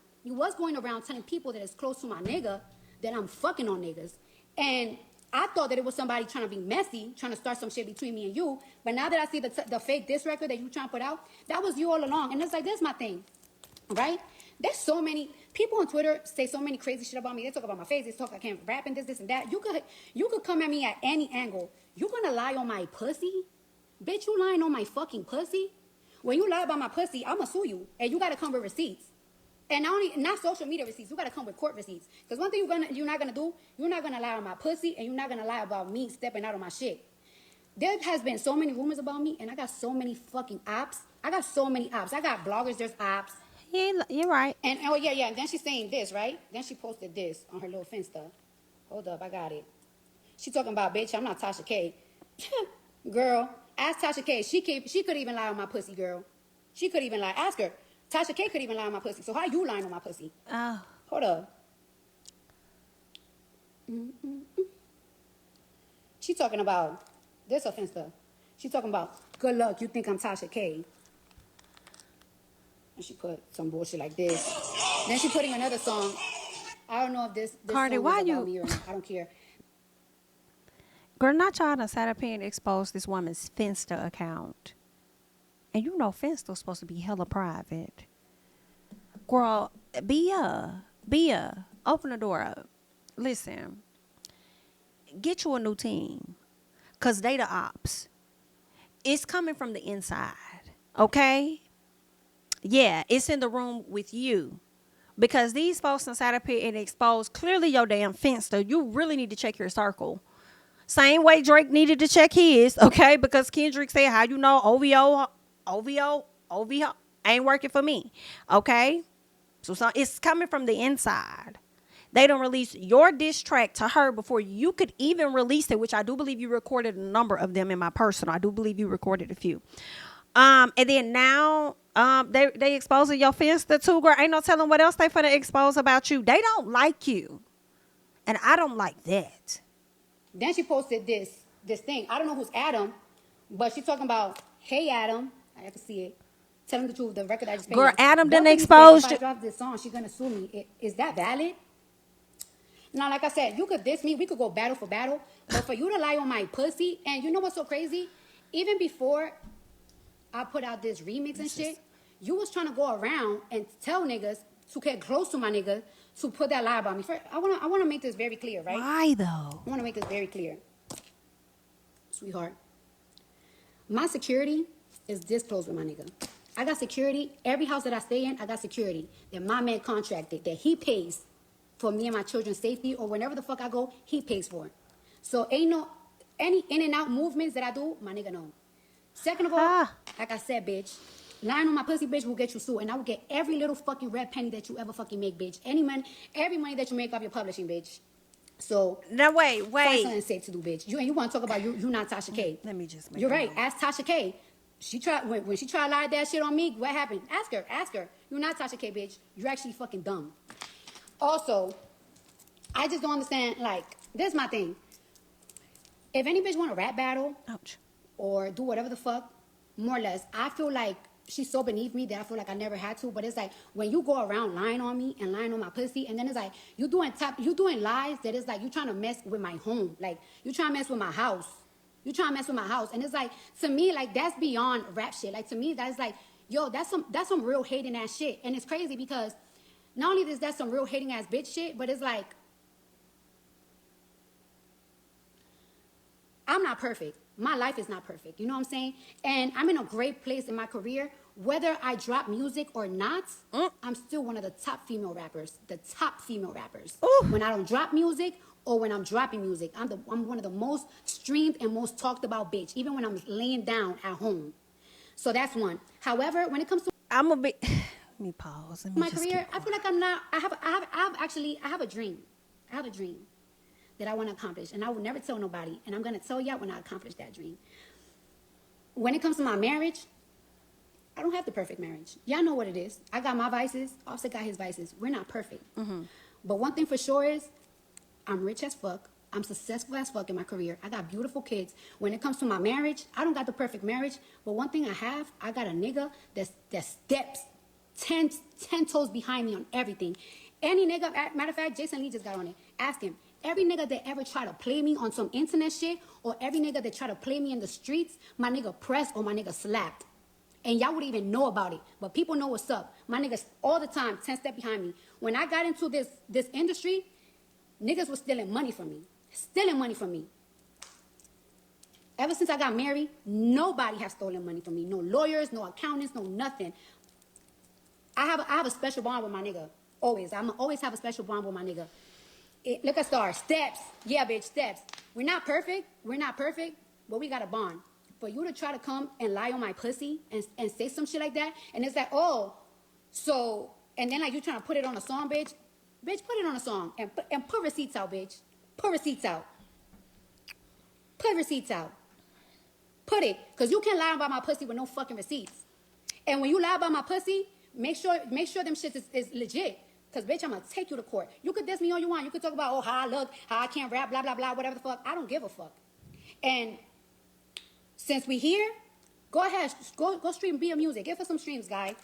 telling people that it's close to my nigga that I'm fucking on niggas. And I thought that it was somebody trying to be messy, trying to start some shit between me and you. But now that I see the fake diss record that you trying to put out, that was you all along. And it's like, this is my thing, right? There's so many people on Twitter say so many crazy shit about me. They talk about my face. They talk I can't rap and this and that. You could come at me at any angle. You gonna lie on my pussy? Bitch, you lying on my fucking pussy? When you lie about my pussy, I'ma sue you. And you gotta come with receipts. And not social media receipts. You gotta come with court receipts. Because one thing you're not gonna do, you're not gonna lie on my pussy, and you're not gonna lie about me stepping out on my shit. There has been so many rumors about me, and I got so many fucking ops. I got bloggers, there's ops. Yeah, you're right. And oh yeah. And then she's saying this, right? Then she posted this on her little Finsta. Hold up, I got it. She talking about, bitch, I'm not Tasha K. Girl, ask Tasha K. She could even lie on my pussy, girl. She could even lie. Ask her. Tasha K could even lie on my pussy. So how you lying on my pussy? Oh. Hold up. She talking about this offense stuff. She talking about good luck. You think I'm Tasha K? And she put some bullshit like this. Then she putting another song. I don't know if this Cardi, song why is you? about me or not. I don't care. Girl, not y'all done sat up here and exposed this woman's Finsta account. And you know Finsta's supposed to be hella private. Girl, Bia, open the door up. Listen, get you a new team. Because they the ops. It's coming from the inside. Okay? Yeah, it's in the room with you. Because these folks inside up here and exposed clearly your damn Finsta. You really need to check your circle. Same way Drake needed to check his, okay? Because Kendrick said, how you know OVO ain't working for me, okay? So it's coming from the inside. They don't release your diss track to her before you could even release it, which I do believe you recorded a number of them in my personal. I do believe you recorded a few. And then now they exposing your Finsta too, girl. Ain't no telling what else they finna expose about you. They don't like you. And I don't like that. Then she posted this thing. I don't know who's Adam, but she's talking about, hey Adam, I have to see it. Tell him the truth. The record I just paid. Girl, Adam done If exposed I you. drop this song, she's gonna sue me. Is that valid? Now, like I said, you could diss me. We could go battle for battle. But for you to lie on my pussy, and you know what's so crazy? Even before I put out this remix and shit, you was trying to go around and tell niggas to get close to my nigga to put that lie about me. First, I wanna make this very clear, right? Why though? I wanna make this very clear. Sweetheart, my security is this close with my nigga. I got security. Every house that I stay in, I got security that my man contracted, that he pays for me and my children's safety, or whenever the fuck I go, he pays for it. So ain't no, any in and out movements that I do, my nigga know. Second of all, like I said, bitch, lying on my pussy, bitch, will get you sued. And I will get every little fucking red penny that you ever fucking make, bitch. Every money that you make off your publishing, bitch. So now wait. find something safe to do, bitch. You want to talk about you not Tasha K. Let me just make You're right. Ask Tasha K. She tried when she tried to lie that shit on me. What happened? Ask her. You're not Tasha K, bitch. You're actually fucking dumb. Also, I just don't understand. Like, this is my thing. If any bitch want a rap battle, ouch, or do whatever the fuck, more or less, I feel like she's so beneath me that I feel like I never had to. But it's like when you go around lying on me and lying on my pussy, and then it's like you doing lies that is like you trying to mess with my home, like you trying to mess with my house. You trying to mess with my house, and it's like to me, like that's beyond rap shit. Like to me, that's like, yo, that's some real hating ass shit, and it's crazy because not only is that some real hating ass bitch shit, but it's like I'm not perfect. My life is not perfect. You know what I'm saying? And I'm in a great place in my career. Whether I drop music or not, I'm still one of the top female rappers. The top female rappers. Ooh. When I don't drop music or when I'm dropping music, I'm one of the most streamed and most talked about bitch, even when I'm laying down at home. So that's one. However, when it comes to I'm a bit. Let me pause. Let me my just career, I feel like I'm not. I have a dream. I have a dream that I want to accomplish, and I will never tell nobody, and I'm going to tell y'all when I accomplish that dream. When it comes to my marriage, I don't have the perfect marriage. Y'all know what it is. I got my vices. Offset got his vices. We're not perfect. Mm-hmm. But one thing for sure is I'm rich as fuck. I'm successful as fuck in my career. I got beautiful kids. When it comes to my marriage, I don't got the perfect marriage, but one thing I got a nigga that steps 10 toes behind me on everything. Any nigga, matter of fact, Jason Lee just got on it. Ask him. Every nigga that ever try to play me on some internet shit, or every nigga that try to play me in the streets, my nigga pressed or my nigga slapped. And y'all wouldn't even know about it. But people know what's up. My niggas all the time, 10 steps behind me. When I got into this industry, niggas was stealing money from me. Stealing money from me. Ever since I got married, nobody has stolen money from me. No lawyers, no accountants, no nothing. I have a special bond with my nigga. Always. I'm always have a special bond with my nigga. Look at Star. Steps. Yeah, bitch, steps. We're not perfect, but we got a bond. For you to try to come and lie on my pussy and say some shit like that, and it's like, oh, so, and then like you trying to put it on a song, bitch. Bitch, put it on a song and put receipts out, bitch. Put receipts out. Put receipts out. Put it. Because you can't lie about my pussy with no fucking receipts. And when you lie about my pussy, make sure them shit is legit. Because, bitch, I'm going to take you to court. You could diss me all you want. You could talk about, oh, how I look, how I can't rap, blah, blah, blah, whatever the fuck. I don't give a fuck. And since we here, go ahead. Go stream Bia music. Give her some streams, guy.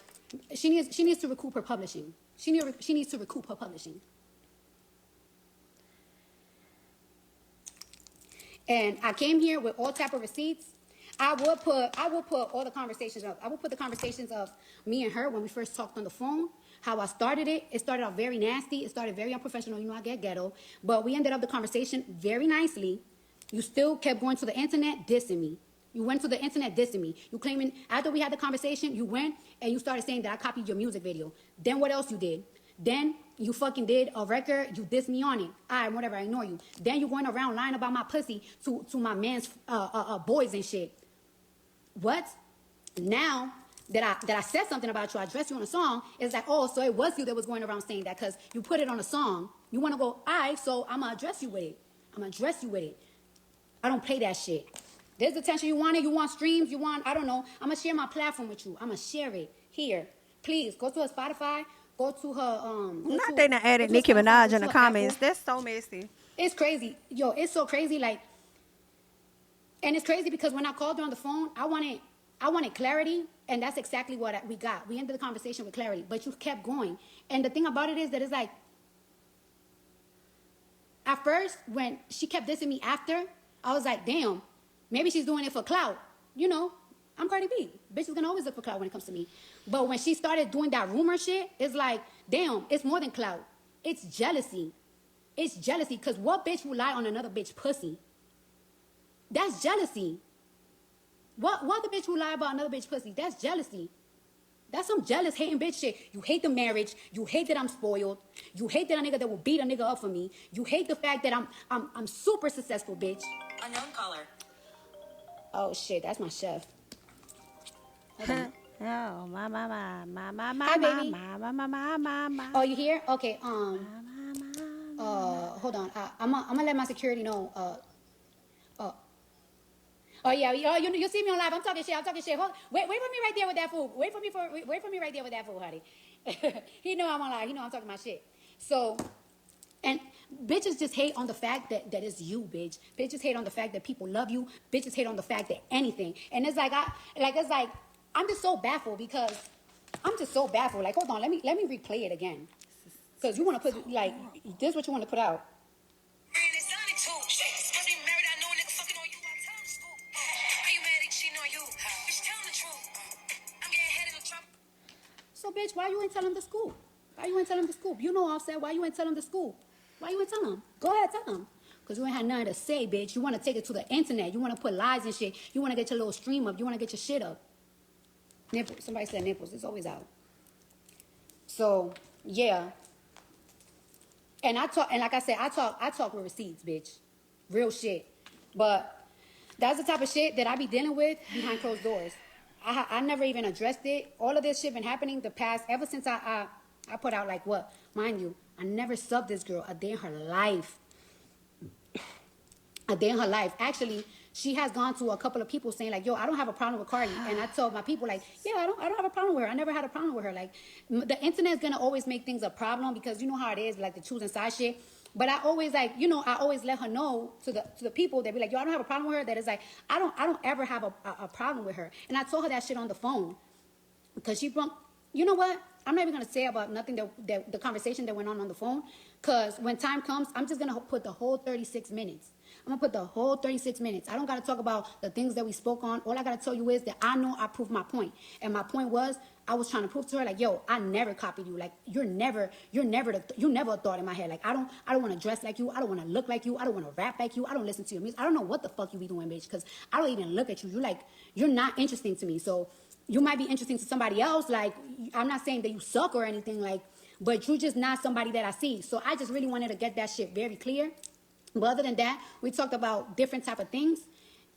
She needs to recoup her publishing. She needs to recoup her publishing. And I came here with all type of receipts. I will put all the conversations up. I will put the conversations of me and her when we first talked on the phone. How I started it. It started out very nasty. It started very unprofessional. You know, I get ghetto. But we ended up the conversation very nicely. You still kept going to the internet dissing me. You went to the internet dissing me. You claiming, after we had the conversation, you went and you started saying that I copied your music video. Then what else you did? Then you fucking did a record, you dissed me on it. All right, whatever, I ignore you. Then you going around lying about my pussy to my man's boys and shit. What? Now that I said something about you, I addressed you on a song, it's like, oh, so it was you that was going around saying that because you put it on a song. You want to go, all right, so I'm going to address you with it. I'm going to address you with it. I don't play that shit. There's attention you want it, you want streams, you want, I don't know. I'm going to share my platform with you. I'm going to share it. Here, please, go to her Spotify, go to her, Not they done added Nicki Minaj in the comments. That's so messy. It's crazy. Yo, it's so crazy, like, and it's crazy because when I called her on the phone, I wanted clarity, and that's exactly what we got. We ended the conversation with clarity, but you kept going. And the thing about it is that it's like, at first, when she kept dissing me after, I was like, damn, maybe she's doing it for clout. You know, I'm Cardi B. Bitch is gonna always look for clout when it comes to me. But when she started doing that rumor shit, it's like, damn, it's more than clout. It's jealousy. It's jealousy, because what bitch will lie on another bitch pussy? That's jealousy. What the bitch will lie about another bitch pussy? That's jealousy. That's some jealous, hating bitch shit. You hate the marriage. You hate that I'm spoiled. You hate that a nigga that will beat a nigga up for me. You hate the fact that I'm super successful, bitch. Unknown caller. Oh shit, that's my chef. Hold on. Oh, my, Hi, baby. my. Oh, you here? Okay. Hold on. I'm gonna let my security know. Oh yeah. You see me on live. I'm talking shit. Hold. Wait for me right there with that fool. Wait for me right there with that fool, honey. He know I'm on live. He know I'm talking my shit. So, and bitches just hate on the fact that it's you, bitch. Bitches hate on the fact that people love you. Bitches hate on the fact that anything. And it's like I'm just so baffled because I'm just so baffled. Like, hold on, let me replay it again. Because you want to put, like, this is what you want to put out. So, bitch, why you ain't tell him the scoop? Why you ain't tell him the scoop? You know Offset. Why you ain't tell him the scoop? Why you ain't tell him? Go ahead, tell him. Because you ain't had nothing to say, bitch. You want to take it to the internet. You want to put lies and shit. You want to get your little stream up. You want to get your shit up. Nipples. Somebody said nipples. It's always out. So, yeah. And like I said, I talk with receipts, bitch. Real shit. But that's the type of shit that I be dealing with behind closed doors. I never even addressed it. All of this shit been happening the past, ever since I put out, like, what? Mind you, I never subbed this girl a day in her life. A day in her life. Actually, she has gone to a couple of people saying, like, yo, I don't have a problem with Cardi. And I told my people, like, yeah, I don't have a problem with her. I never had a problem with her. Like, the internet is going to always make things a problem because you know how it is, like the choosing side shit. But I always, like, you know, I always let her know to the people that be like, yo, I don't have a problem with her. That is like, I don't ever have a problem with her. And I told her that shit on the phone because she brought, you know what? I'm not even going to say about nothing that the conversation that went on the phone. Because when time comes, I'm just going to put the whole 36 minutes. I'm going to put the whole 36 minutes. I don't got to talk about the things that we spoke on. All I got to tell you is that I know I proved my point. And my point was, I was trying to prove to her, like, yo, I never copied you. Like, you never a thought in my head. Like, I don't want to dress like you. I don't want to look like you. I don't want to rap like you. I don't listen to your music. I don't know what the fuck you be doing, bitch. Because I don't even look at you. You're not interesting to me. So you might be interesting to somebody else. Like, I'm not saying that you suck or anything, like, but you're just not somebody that I see. So I just really wanted to get that shit very clear. But other than that, we talked about different type of things.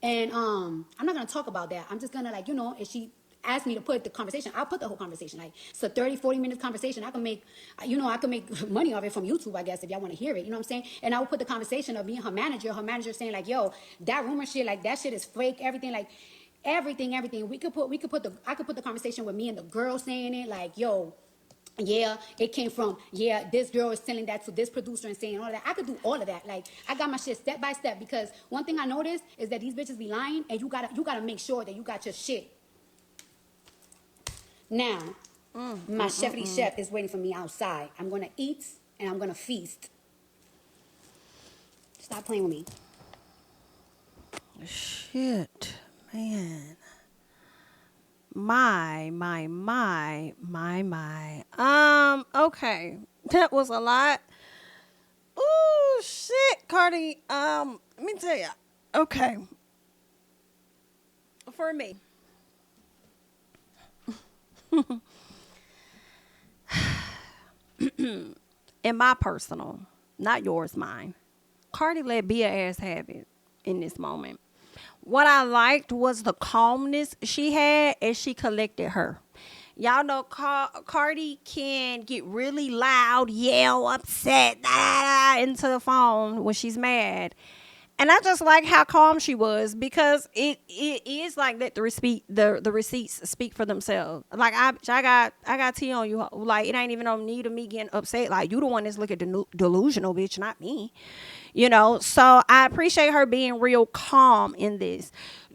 And I'm not going to talk about that. I'm just going to, like, you know, if she asked me to put the conversation, I'll put the whole conversation. Like, it's a 30, 40 minute conversation. I can make money off it from YouTube, I guess, if y'all want to hear it. You know what I'm saying? And I would put the conversation of me and her manager saying, like, yo, that rumor shit, like, that shit is fake. Everything, like, everything. I could put the conversation with me and the girl saying it, like, yo, yeah, it came from, yeah, this girl is telling that to this producer and saying all that. I could do all of that. Like, I got my shit step by step because one thing I noticed is that these bitches be lying and you gotta make sure that you got your shit. Now, my chef is waiting for me outside. I'm gonna eat and I'm gonna feast. Stop playing with me. Shit, man. My. Okay. That was a lot. Ooh, shit, Cardi. Let me tell ya. Okay. For me. In my personal, not yours, mine. Cardi let Bia ass have it in this moment. What I liked was the calmness she had as she collected her. Y'all know Cardi can get really loud, yell, upset, into the phone when she's mad. And I just like how calm she was because it is like that the receipts speak for themselves. Like I got tea on you. Like it ain't even no need of me getting upset. Like you the one that's looking delusional, bitch, not me. So I appreciate her being real calm in this.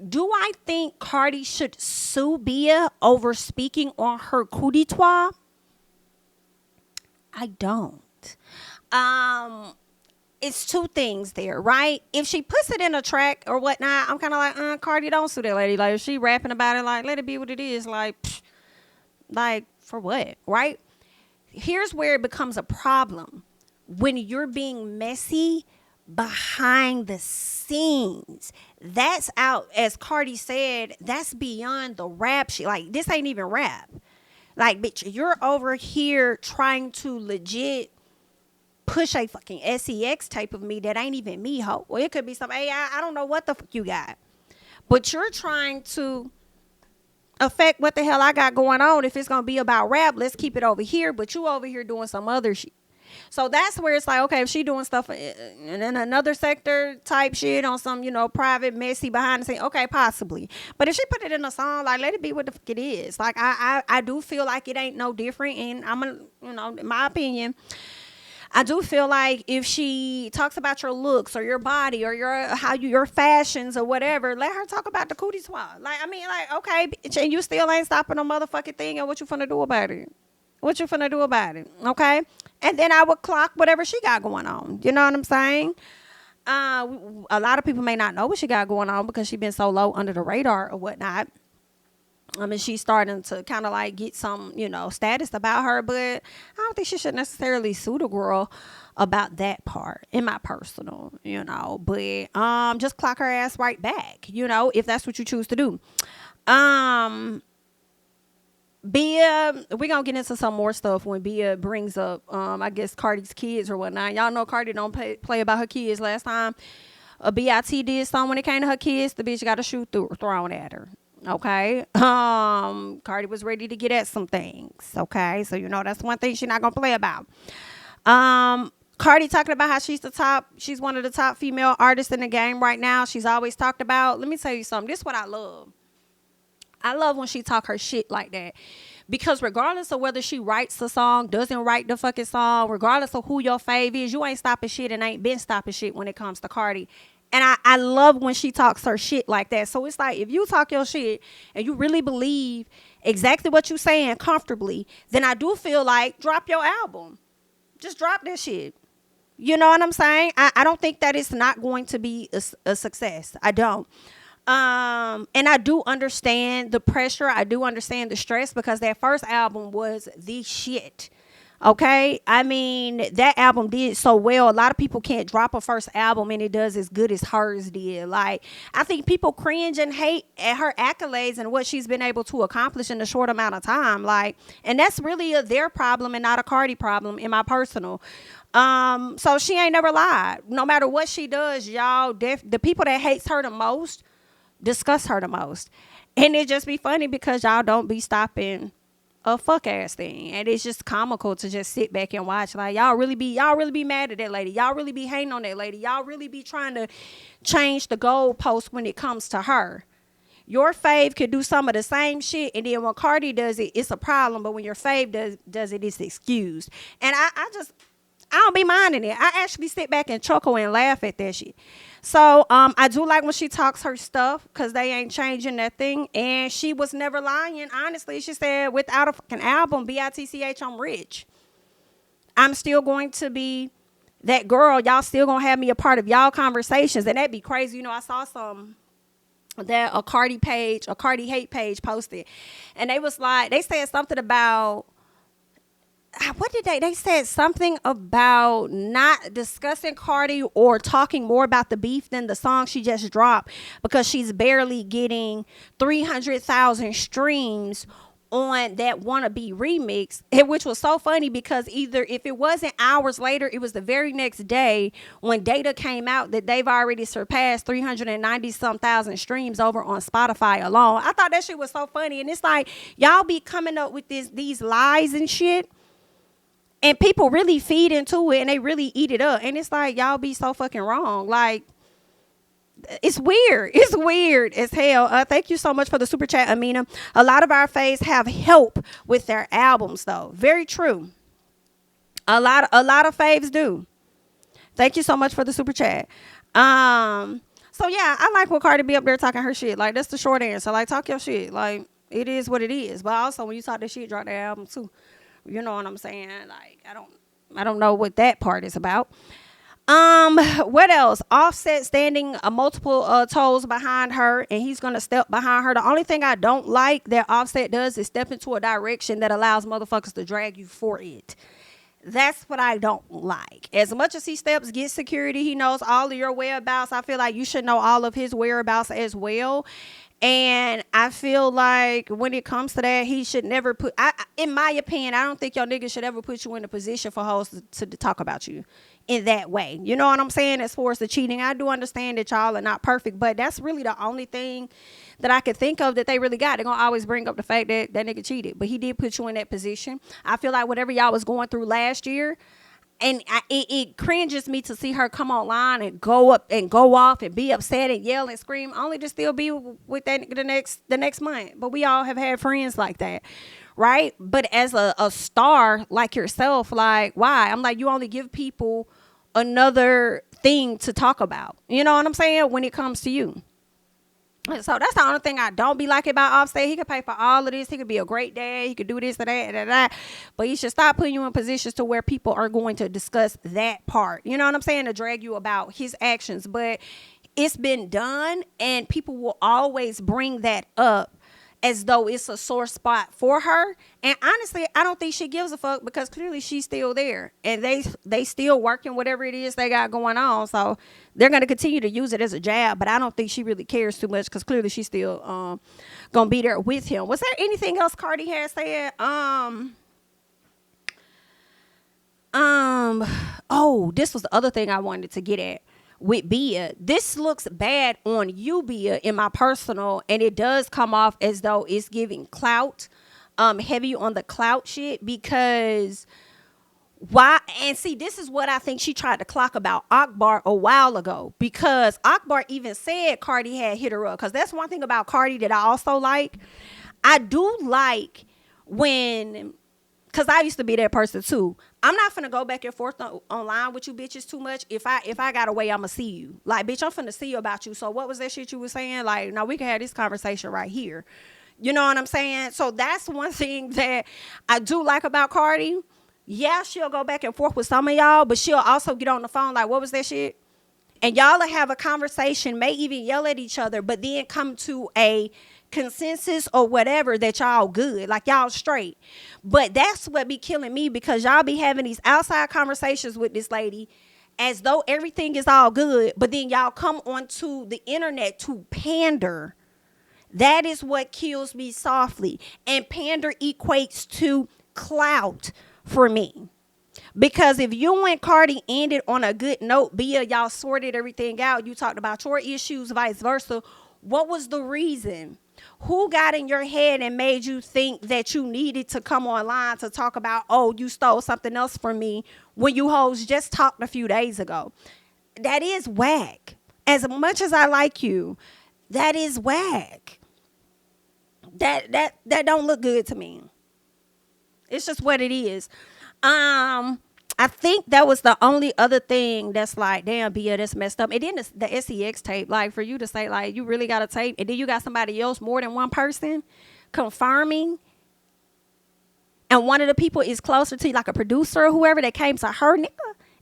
Do I think Cardi should sue Bia over speaking on her coup d'etat? I don't. It's two things there, right? If she puts it in a track or whatnot, I'm kind of like, Cardi, don't sue that lady. Like, if she rapping about it, like, let it be what it is. Like, like for what, right? Here's where it becomes a problem. When you're being messy behind the scenes, that's out, as Cardi said, that's beyond the rap shit. Like, this ain't even rap. Like, bitch, you're over here trying to legit push a fucking sex type of me that ain't even me, ho. Or it could be some AI. I don't know what the fuck you got. But you're trying to affect what the hell I got going on. If it's going to be about rap, let's keep it over here. But you over here doing some other shit. So that's where it's like, okay, if she doing stuff in another sector type shit on some, private, messy, behind the scene, okay, possibly. But if she put it in a song, like, let it be what the fuck it is. Like, I do feel like it ain't no different. And in my opinion, I do feel like if she talks about your looks or your body or your fashions or whatever, let her talk about the cootie swat. Like, I mean, like, okay, bitch, and you still ain't stopping no motherfucking thing, and what you finna do about it? What you finna do about it? Okay? And then I would clock whatever she got going on. You know what I'm saying? A lot of people may not know what she got going on because she been so low under the radar or whatnot. I mean, she's starting to kind of like get some, status about her, but I don't think she should necessarily sue the girl about that part, in my personal, but just clock her ass right back, if that's what you choose to do. Bia, we're gonna get into some more stuff when Bia brings up, I guess, Cardi's kids or whatnot. Y'all know Cardi don't play about her kids. Last time a BIT did something when it came to her kids, the bitch got a shoe thrown at her. Okay. Cardi was ready to get at some things. Okay. So, that's one thing she's not going to play about. Cardi talking about how she's one of the top female artists in the game right now. She's always talked about, let me tell you something. This is what I love. I love when she talk her shit like that. Because regardless of whether she writes the song, doesn't write the fucking song, regardless of who your fave is, you ain't stopping shit and ain't been stopping shit when it comes to Cardi. And I love when she talks her shit like that. So it's like, if you talk your shit and you really believe exactly what you saying comfortably, then I do feel like drop your album. Just drop that shit. You know what I'm saying? I don't think that it's not going to be a success. I don't. And I do understand the pressure. I do understand the stress because that first album was the shit. Okay, I mean, that album did so well. A lot of people can't drop a first album and it does as good as hers did. Like, I think people cringe and hate at her accolades and what she's been able to accomplish in a short amount of time. Like, and that's really their problem and not a Cardi problem in my personal. So she ain't never lied. No matter what she does, y'all, the people that hates her the most discuss her the most. And it just be funny because y'all don't be stopping a fuck ass thing, and it's just comical to just sit back and watch. Like, y'all really be mad at that lady. Y'all really be hating on that lady. Y'all really be trying to change the goalpost when it comes to her. Your fave could do some of the same shit, and then when Cardi does it, it's a problem. But when your fave does it, it's excused. And I don't be minding it. I actually sit back and chuckle and laugh at that shit. So I do like when she talks her stuff because they ain't changing that thing. And she was never lying. Honestly, she said, without a fucking album, BITCH, I'm rich. I'm still going to be that girl. Y'all still going to have me a part of y'all conversations. And that'd be crazy. I saw some that a Cardi hate page posted, and they was like, they said something about, what did they said something about not discussing Cardi or talking more about the beef than the song she just dropped, because she's barely getting 300,000 streams on that Wannabe remix, which was so funny because either if it wasn't hours later, it was the very next day when data came out that they've already surpassed 390 some thousand streams over on Spotify alone. I thought that shit was so funny, and it's like, y'all be coming up with these lies and shit, and people really feed into it and they really eat it up, and it's like, y'all be so fucking wrong. Like, it's weird. It's weird as hell. Thank you so much for the super chat, Amina. A lot of our faves have help with their albums, though. Very true. A lot of faves do. Thank you so much for the super chat. So yeah, I like when Cardi B up there talking her shit. Like, that's the short answer. Like, talk your shit. Like, it is what it is. But also, when you talk that shit, drop that album too. You know what I'm saying? Like, I don't know what that part is about. What else? Offset standing multiple toes behind her, and he's gonna step behind her. The only thing I don't like that Offset does is step into a direction that allows motherfuckers to drag you for it. That's what I don't like. As much as he steps, get security, he knows all of your whereabouts. I feel like you should know all of his whereabouts as well. And I feel like when it comes to that, he should never put, in my opinion, I don't think your niggas should ever put you in a position for hoes to talk about you in that way. You know what I'm saying? As far as the cheating, I do understand that y'all are not perfect, but that's really the only thing that I could think of that they really got. They're going to always bring up the fact that that nigga cheated, but he did put you in that position. I feel like whatever y'all was going through last year, and it cringes me to see her come online and go up and go off and be upset and yell and scream, only to still be with that the next month. But we all have had friends like that, right? But as a star like yourself, like, why? I'm like, you only give people another thing to talk about. You know what I'm saying? When it comes to you. So that's the only thing I don't be like about Offset. He could pay for all of this. He could be a great dad. He could do this and that and that. But he should stop putting you in positions to where people are going to discuss that part. You know what I'm saying? To drag you about his actions. But it's been done, and people will always bring that up as though it's a sore spot for her. And honestly, I don't think she gives a fuck, because clearly she's still there, and they still working whatever it is they got going on. So they're going to continue to use it as a jab, but I don't think she really cares too much, because clearly she's still going to be there with him. Was there anything else Cardi had said? Oh, this was the other thing I wanted to get at. With Bia, this looks bad on you, Bia, in my personal, and it does come off as though it's giving clout, heavy on the clout shit, because why? And see, this is what I think she tried to clock about Akbar a while ago, because Akbar even said Cardi had hit her up, because that's one thing about Cardi that I also like. I do like when, because I used to be that person too. I'm not finna go back and forth online with you bitches too much. If I got away, I'ma see you. Like, bitch, I'm finna see you about you. So what was that shit you was saying? Like, no, we can have this conversation right here. You know what I'm saying? So that's one thing that I do like about Cardi. Yeah, she'll go back and forth with some of y'all, but she'll also get on the phone like, what was that shit? And y'all will have a conversation, may even yell at each other, but then come to a consensus or whatever that y'all good, like y'all straight. But that's what be killing me, because y'all be having these outside conversations with this lady as though everything is all good, but then y'all come onto the internet to pander. That is what kills me softly. And pander equates to clout for me. Because if you and Cardi ended on a good note, Bia, y'all sorted everything out, you talked about your issues, vice versa, what was the reason? Who got in your head and made you think that you needed to come online to talk about, oh, you stole something else from me, when you hoes just talked a few days ago? That is whack. As much as I like you, that is whack. That don't look good to me. It's just what it is. I think that was the only other thing that's like, damn, Bia, that's messed up. And then the SEX tape, like, for you to say, like, you really got a tape, and then you got somebody else, more than one person, confirming, and one of the people is closer to you, like a producer or whoever, that came to her nigga,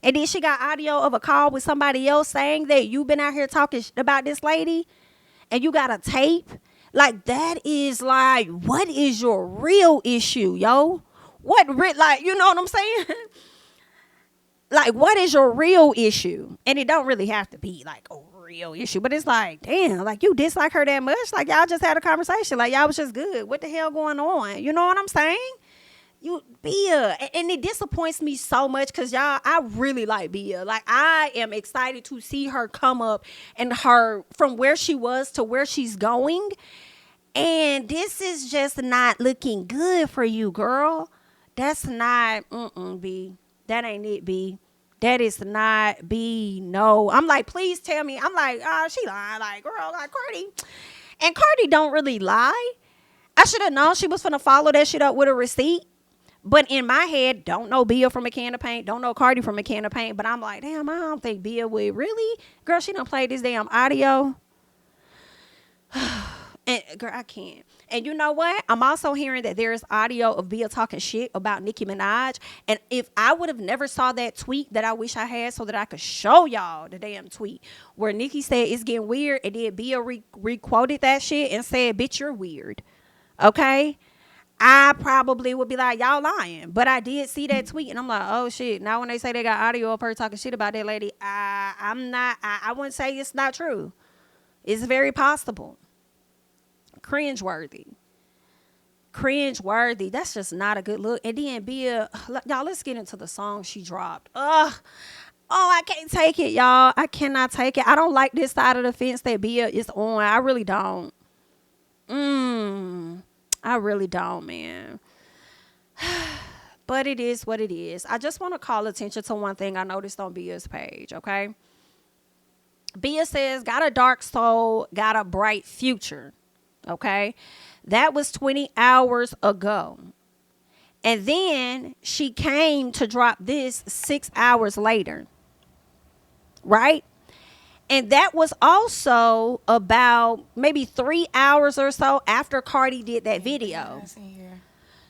and then she got audio of a call with somebody else saying that you've been out here talking about this lady, and you got a tape. Like, that is like, what is your real issue, yo? Like, you know what I'm saying? Like, what is your real issue? And it don't really have to be like a real issue, but it's like, damn, like, you dislike her that much? Like, y'all just had a conversation. Like, y'all was just good. What the hell going on? You know what I'm saying? You, Bia. And it disappoints me so much because, y'all, I really like Bia. Like, I am excited to see her come up and her from where she was to where she's going. And this is just not looking good for you, girl. That's not, B. That ain't it, B. That is not B. No. I'm like, please tell me. I'm like, she lying. Like, girl, like, Cardi. And Cardi don't really lie. I should have known she was finna follow that shit up with a receipt. But in my head, don't know Bia from a can of paint. Don't know Cardi from a can of paint. But I'm like, damn, I don't think Bia would really. Girl, she done played this damn audio. And girl, I can't. And you know what? I'm also hearing that there's audio of Bia talking shit about Nicki Minaj. And if I would have never saw that tweet that I wish I had so that I could show y'all the damn tweet where Nicki said it's getting weird, and then Bia re-quoted that shit and said, bitch, you're weird. Okay? I probably would be like, y'all lying. But I did see that tweet, and I'm like, oh shit. Now when they say they got audio of her talking shit about that lady, I wouldn't say it's not true. It's very possible. Cringeworthy. That's just not a good look. And then Bia, y'all, let's get into the song she dropped. Ugh. Oh, I can't take it, y'all. I cannot take it. I don't like this side of the fence that Bia is on. I really don't. I really don't, man. But it is what it is. I just want to call attention to one thing I noticed on Bia's page, okay? Bia says, got a dark soul, got a bright future. Okay, that was 20 hours ago. And then she came to drop this 6 hours later. Right? And that was also about maybe 3 hours or so after Cardi did that video.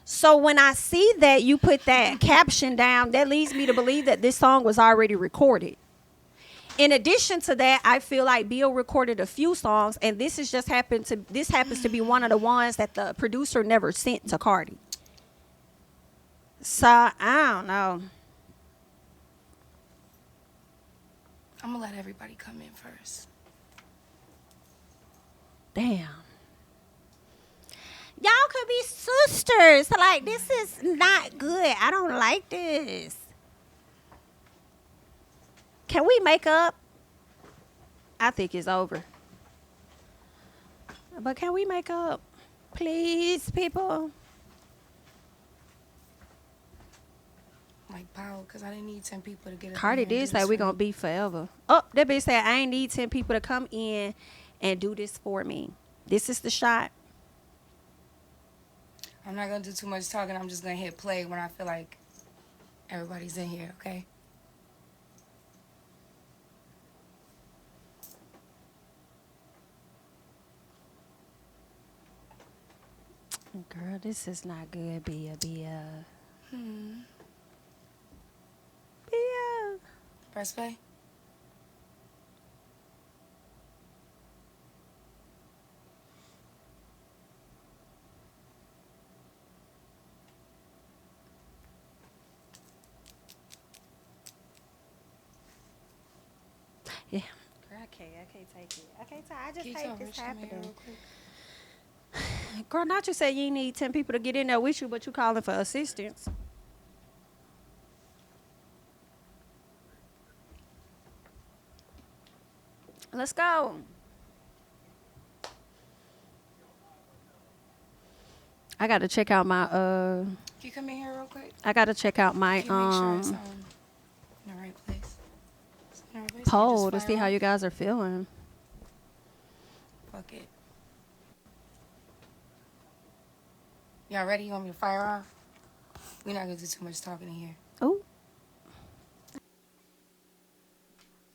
So when I see that you put that caption down, that leads me to believe that this song was already recorded. In addition to that, I feel like Bill recorded a few songs, and this happens to be one of the ones that the producer never sent to Cardi. So I don't know. I'm gonna let everybody come in first. Damn. Y'all could be sisters. Like, this is not good. I don't like this. Can we make up? I think it's over. But can we make up? Please, people. Like, power, because I didn't need 10 people to get it. Cardi did say we're going to be forever. Oh, that bitch said, I ain't need 10 people to come in and do this for me. This is the shot. I'm not going to do too much talking. I'm just going to hit play when I feel like everybody's in here, okay? Girl, this is not good, Bia. Bia. Press play. Yeah. Girl, I can't take it. I just hate this happening. Girl, not you say you need 10 people to get in there with you, but you calling for assistance. Let's go. I got to check out my Can you come in here real quick? I got to check out my Can you make sure it's in the right place? It's in the right place? poll to see how you guys are feeling. Fuck it. Y'all ready? You want me to fire off? We're not gonna do too much talking in here. Oh.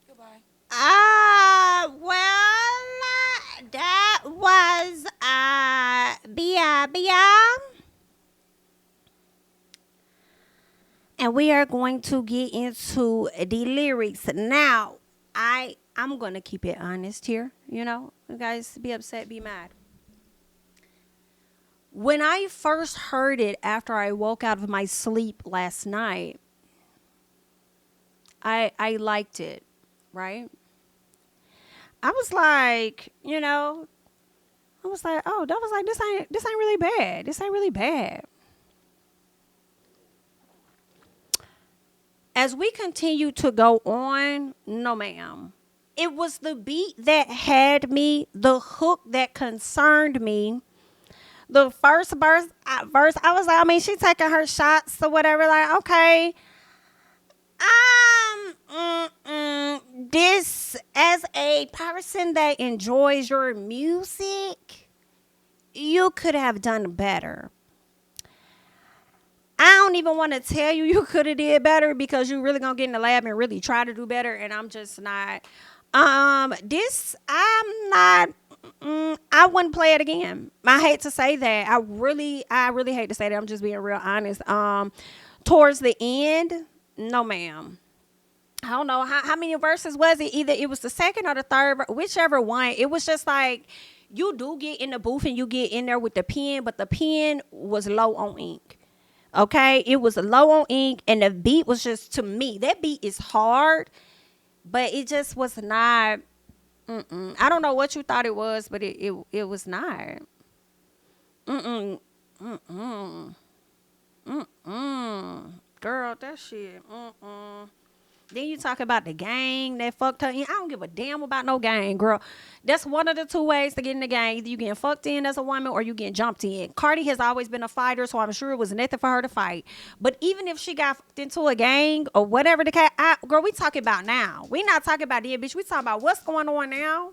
Goodbye. Well, that was Bia. And we are going to get into the lyrics. Now, I I'm going to keep it honest here. You know, you guys be upset, be mad. When I first heard it after I woke out of my sleep last night, I liked it, right? I was like, you know, I was like, oh, that was like this ain't really bad. This ain't really bad. As we continue to go on, no ma'am. It was the beat that had me, the hook that concerned me. The first verse, I was like, I mean, she taking her shots or whatever. Like, okay, this as a person that enjoys your music, you could have done better. I don't even want to tell you could have did better because you really gonna get in the lab and really try to do better, and I'm just not. This I'm not. I wouldn't play it again. I hate to say that. I really hate to say that. I'm just being real honest. Towards the end, no, ma'am. I don't know how many verses was it. Either it was the second or the third, whichever one. It was just like you do get in the booth and you get in there with the pen, but the pen was low on ink. Okay, it was low on ink, and the beat was just, to me, that beat is hard, but it just was not. I don't know what you thought it was, but it was not. Mm-mm. Mm-mm. Mm-mm. Girl, that shit. Mm-mm. Then you talk about the gang that fucked her in. I don't give a damn about no gang, girl. That's one of the two ways to get in the gang. Either you getting fucked in as a woman or you getting jumped in. Cardi has always been a fighter, so I'm sure it was nothing for her to fight. But even if she got fucked into a gang or whatever the case, girl, we talking about now. We not talking about then, bitch. We talking about what's going on now.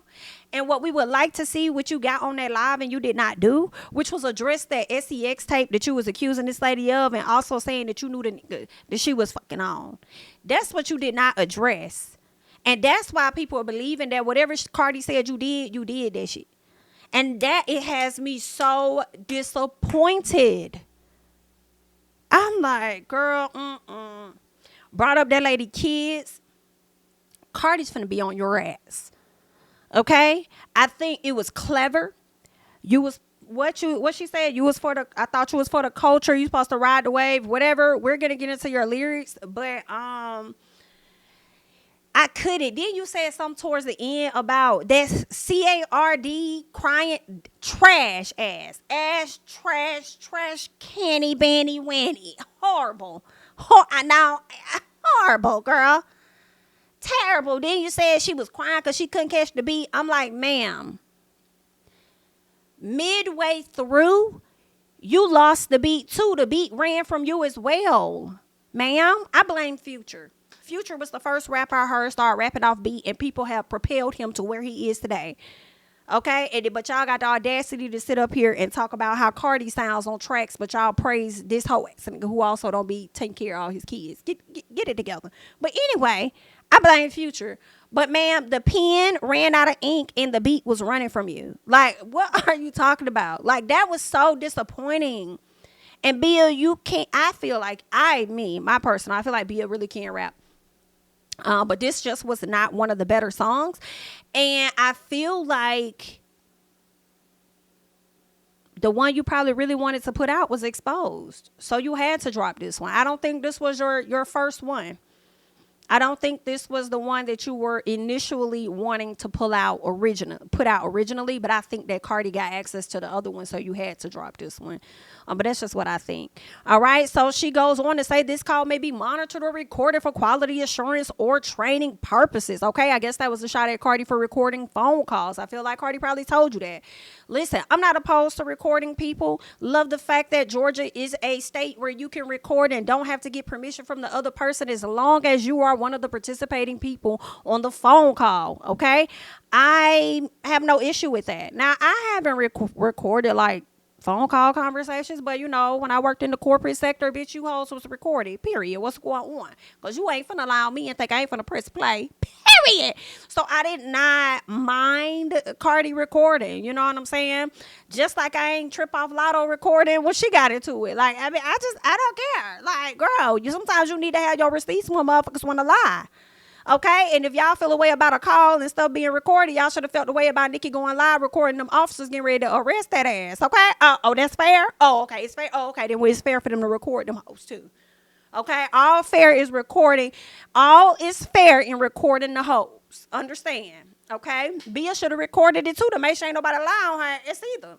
And what we would like to see, what you got on that live and you did not do, which was address that SEX tape that you was accusing this lady of, and also saying that you knew that she was fucking on. That's what you did not address. And that's why people are believing that whatever Cardi said you did that shit. And that it has me so disappointed. I'm like, girl, brought up that lady kids. Cardi's finna be on your ass. Okay? I think it was clever. You was what she said, you was for the, I thought you was for the culture, you supposed to ride the wave, whatever. We're gonna get into your lyrics, but I couldn't. Then you said something towards the end about that CARD crying trash trash canny banny wanny. Horrible. Now horrible, girl. Terrible. Then you said she was crying because she couldn't catch the beat. I'm like, ma'am, midway through, you lost the beat too. The beat ran from you as well, ma'am. I blame Future. Future was the first rapper I heard start rapping off beat, and people have propelled him to where he is today. Okay, but y'all got the audacity to sit up here and talk about how Cardi sounds on tracks, but y'all praise this hoe ass nigga who also don't be taking care of all his kids. Get it together. But anyway, I blame Future. But ma'am, the pen ran out of ink and the beat was running from you. Like, what are you talking about? Like, that was so disappointing. And Bia, you can't. I feel like I feel like Bia really can't rap. But this just was not one of the better songs. And I feel like the one you probably really wanted to put out was Exposed. So you had to drop this one. I don't think this was your first one. I don't think this was the one that you were initially wanting to put out originally, but I think that Cardi got access to the other one, so you had to drop this one. But that's just what I think. All right, so she goes on to say this call may be monitored or recorded for quality assurance or training purposes. Okay, I guess that was a shot at Cardi for recording phone calls. I feel like Cardi probably told you that. Listen, I'm not opposed to recording people. Love the fact that Georgia is a state where you can record and don't have to get permission from the other person as long as you are one of the participating people on the phone call. Okay, I have no issue with that. Now, I haven't recorded like phone call conversations, but you know, when I worked in the corporate sector, bitch, you hoes was recorded, period. What's going on? Because you ain't finna allow me and think I ain't finna press play, period. So I did not mind Cardi recording, you know what I'm saying? Just like I ain't trip off Lotto recording when she got into it. Like, I mean, I don't care. Like, girl, sometimes you need to have your receipts when motherfuckers want to lie. Okay, and if y'all feel a way about a call and stuff being recorded, y'all should have felt the way about Nicki going live recording them officers getting ready to arrest that ass. Okay, oh, that's fair. Oh, okay, it's fair. Oh, okay, then it's fair for them to record them hoes too. Okay, all fair is recording. All is fair in recording the hoes. Understand? Okay, Bia should have recorded it too to make sure ain't nobody lie on her. It's either.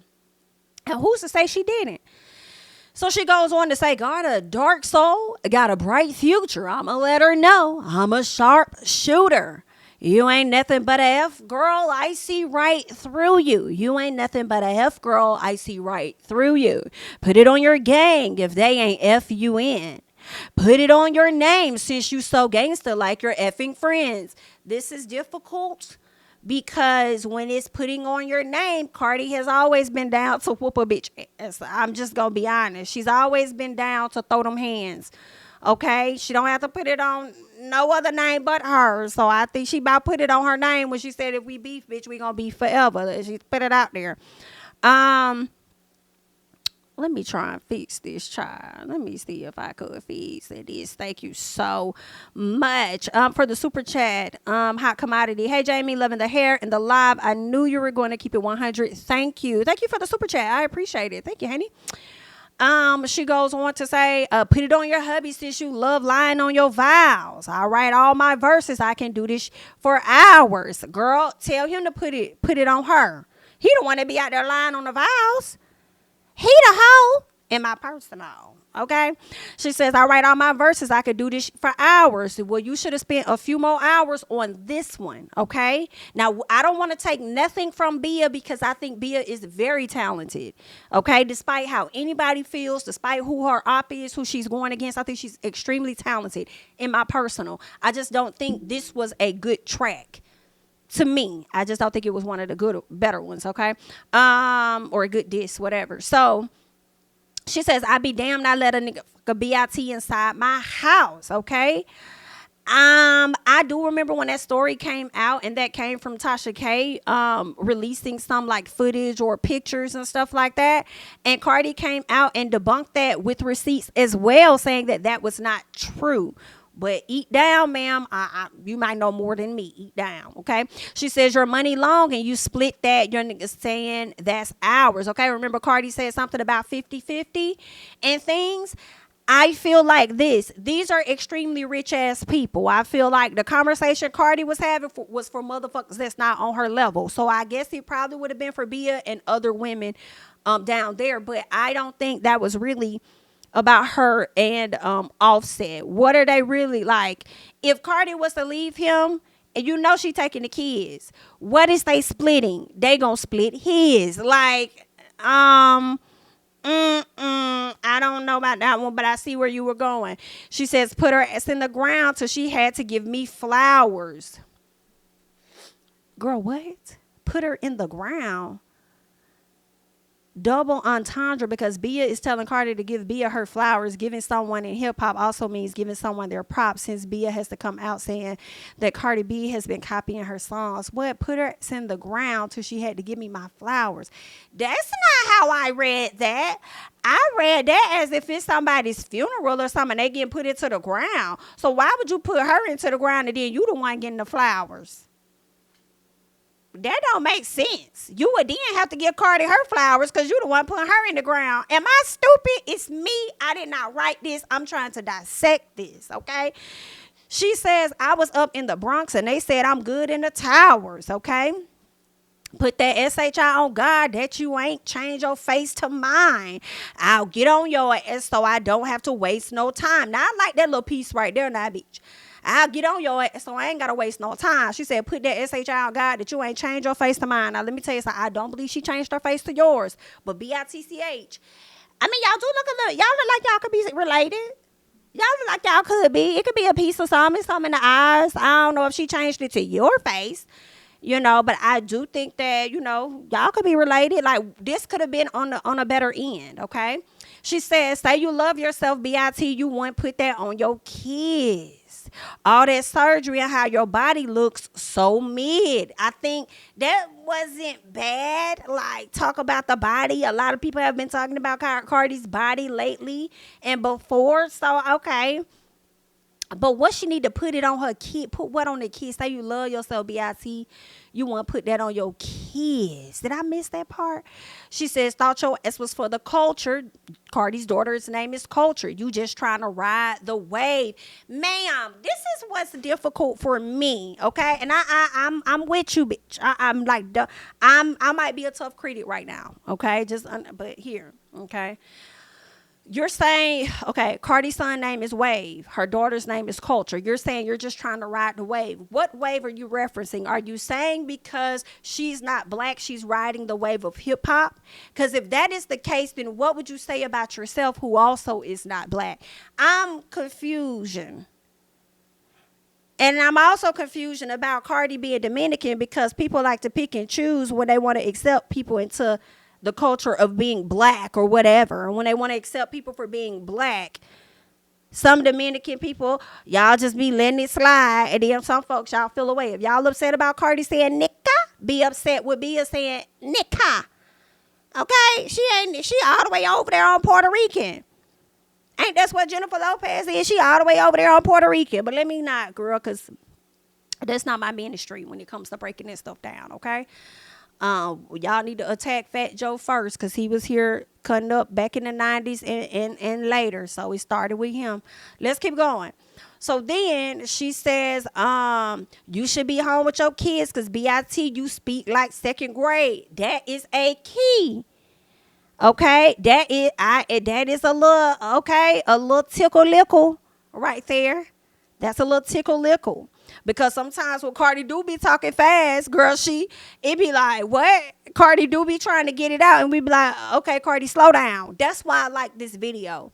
And who's to say she didn't? So she goes on to say, got a dark soul, got a bright future. I'ma let her know I'm a sharp shooter. You ain't nothing but a F girl. I see right through you. You ain't nothing but a F girl. I see right through you. Put it on your gang if they ain't F you in. Put it on your name since you so gangster like your effing friends. This is difficult because when it's putting on your name, Cardi has always been down to whoop a bitch ass. I'm just going to be honest. She's always been down to throw them hands. Okay? She don't have to put it on no other name but hers. So I think she about put it on her name when she said, if we beef, bitch, we going to beef forever. She put it out there. Let me try and fix this, child. Let me see if I could fix this. Thank you so much. For the super chat, hot commodity. Hey, Jamie, loving the hair and the live. I knew you were going to keep it 100. Thank you. Thank you for the super chat. I appreciate it. Thank you, honey. She goes on to say, put it on your hubby since you love lying on your vows. I write all my verses. I can do this for hours. Girl, tell him to put it on her. He don't want to be out there lying on the vows. He the hoe in my personal. Okay. She says, I write all my verses. I could do this for hours. Well, you should have spent a few more hours on this one. Okay. Now, I don't want to take nothing from Bia because I think Bia is very talented. Okay. Despite how anybody feels, despite who her op is, who she's going against, I think she's extremely talented in my personal. I just don't think this was a good track. To me, I just don't think it was one of the better ones, okay? Or a good diss, whatever. So she says, I be damned I let a nigga fuck a BIT inside my house, okay? I do remember when that story came out, and that came from Tasha K, releasing some like footage or pictures and stuff like that. And Cardi came out and debunked that with receipts as well, saying that that was not true. But eat down, ma'am. You might know more than me. Eat down, okay? She says your money long and you split that. Your niggas saying that's ours, okay? Remember Cardi said something about 50-50 and things. I feel like these are extremely rich ass people. I feel like the conversation Cardi was having was for motherfuckers that's not on her level. So I guess it probably would have been for Bia and other women down there. But I don't think that was really about her and Offset. What are they really like? If Cardi was to leave him, and you know she taking the kids, what is they splitting? They gonna split his. Like, I don't know about that one, but I see where you were going. She says, put her ass in the ground till she had to give me flowers. Girl, what? Put her in the ground. Double entendre, because Bia is telling Cardi to give Bia her flowers. Giving someone in hip hop also means giving someone their props, since Bia has to come out saying that Cardi B has been copying her songs. What? Put her in the ground till she had to give me my flowers. That's not how I read that. I read that as if it's somebody's funeral or something. They getting put into the ground. So why would you put her into the ground and then you the one getting the flowers? That don't make sense. You would then have to give Cardi her flowers because you the one putting her in the ground. Am I stupid? It's me. I did not write this. I'm trying to dissect this, okay? She says, I was up in the Bronx and they said I'm good in the towers, okay? Put that SHI on God that you ain't change your face to mine. I'll get on your ass so I don't have to waste no time. Now, I like that little piece right there, now, bitch. I'll get on your ass so I ain't got to waste no time. She said, put that SHI on God that you ain't change your face to mine. Now, let me tell you something. I don't believe she changed her face to yours. But BITCH. I mean, y'all do look a little, y'all look like y'all could be related. Y'all look like y'all could be. It could be a piece of something in the eyes. I don't know if she changed it to your face. You know, but I do think that, you know, y'all could be related. Like, this could have been on a better end, okay? She says, say you love yourself, BIT, you wouldn't put that on your kids. All that surgery and how your body looks so mid. I think that wasn't bad. Like, talk about the body. A lot of people have been talking about Cardi's body lately and before. So, okay. But what she need to put it on her kid? Put what on the kids? Say you love yourself, BIT. You want to put that on your kids. Did I miss that part? She says, thought your S was for the culture. Cardi's daughter's name is Culture. You just trying to ride the wave. Ma'am, this is what's difficult for me, okay? And I'm with you, bitch. I'm like, I might be a tough critic right now, okay? But here, okay? You're saying, okay, Cardi's son's name is Wave. Her daughter's name is Culture. You're saying you're just trying to ride the wave. What wave are you referencing? Are you saying because she's not black, she's riding the wave of hip hop? Because if that is the case, then what would you say about yourself, who also is not black? I'm confusion. And I'm also confusion about Cardi being Dominican, because people like to pick and choose when they want to accept people into the culture of being black or whatever. And when they want to accept people for being black, some Dominican people, y'all just be letting it slide. And then some folks, y'all feel away. If y'all upset about Cardi saying Nicka, be upset with Bia saying Nicka. Okay? She all the way over there on Puerto Rican. Ain't that's what Jennifer Lopez is? She all the way over there on Puerto Rican. But let me not, girl, because that's not my ministry when it comes to breaking this stuff down, okay? Y'all need to attack Fat Joe first, because he was here cutting up back in the 90s and later. So it started with him. Let's keep going. So then she says, you should be home with your kids because BIT, you speak like second grade. That is a key. Okay, that is a little tickle-lickle right there. That's a little tickle-lickle. Because sometimes when Cardi do be talking fast, girl, it be like, what? Cardi do be trying to get it out, and we be like, okay, Cardi, slow down. That's why I like this video.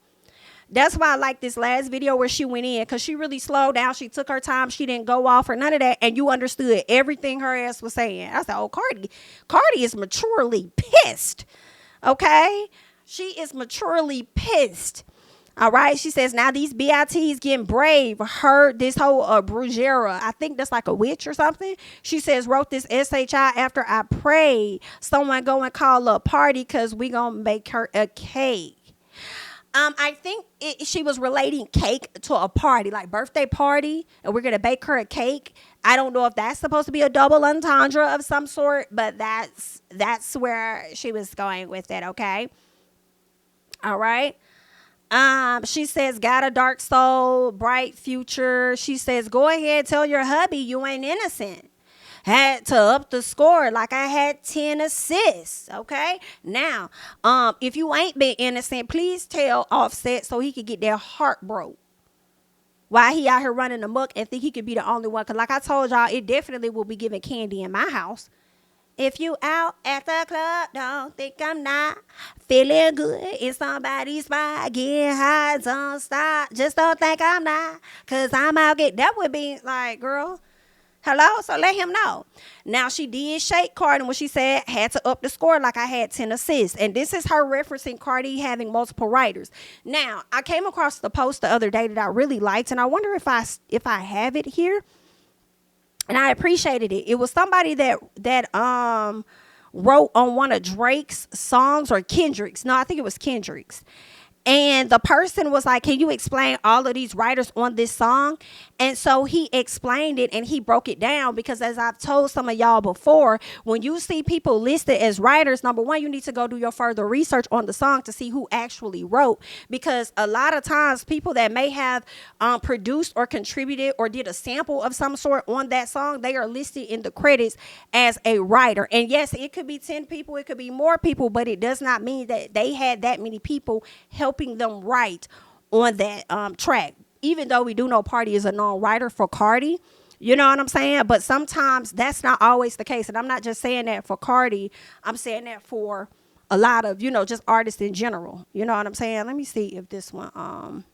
That's why I like this last video where she went in, because she really slowed down. She took her time. She didn't go off or none of that, and you understood everything her ass was saying. I said, oh, Cardi is maturely pissed. Okay? She is maturely pissed. All right. She says, now these BITs getting brave. Heard this whole Brugera. I think that's like a witch or something. She says, wrote this SHI after I prayed. Someone go and call a party because we going to make her a cake. I think she was relating cake to a party, like birthday party, and we're going to bake her a cake. I don't know if that's supposed to be a double entendre of some sort, but that's where she was going with it, okay? All right. She says, got a dark soul, bright future. She says, go ahead, tell your hubby you ain't innocent. Had to up the score like I had 10 assists. Okay. Now, if you ain't been innocent, please tell Offset so he could get their heart broke. Why he out here running amok and think he could be the only one. Cause like I told y'all, it definitely will be giving candy in my house. If you out at the club, don't think I'm not feeling good in somebody's spot, getting high, don't stop. Just don't think I'm not, cause I'm out get. That would be like, girl, hello? So let him know. Now, she did shake Cardi when she said, had to up the score like I had 10 assists. And this is her referencing Cardi having multiple writers. Now, I came across the post the other day that I really liked, and I wonder if I have it here. And I appreciated it. It was somebody that wrote on one of Drake's songs, or Kendrick's. No, I think it was Kendrick's. And the person was like, can you explain all of these writers on this song? And so he explained it and he broke it down, because as I've told some of y'all before, when you see people listed as writers, number one, you need to go do your further research on the song to see who actually wrote. Because a lot of times people that may have produced or contributed or did a sample of some sort on that song, they are listed in the credits as a writer. And yes, it could be 10 people, it could be more people, but it does not mean that they had that many people helping them write on that track. Even though we do know Party is a known writer for Cardi, you know what I'm saying? But sometimes that's not always the case. And I'm not just saying that for Cardi. I'm saying that for a lot of, just artists in general. You know what I'm saying? Let me see if this one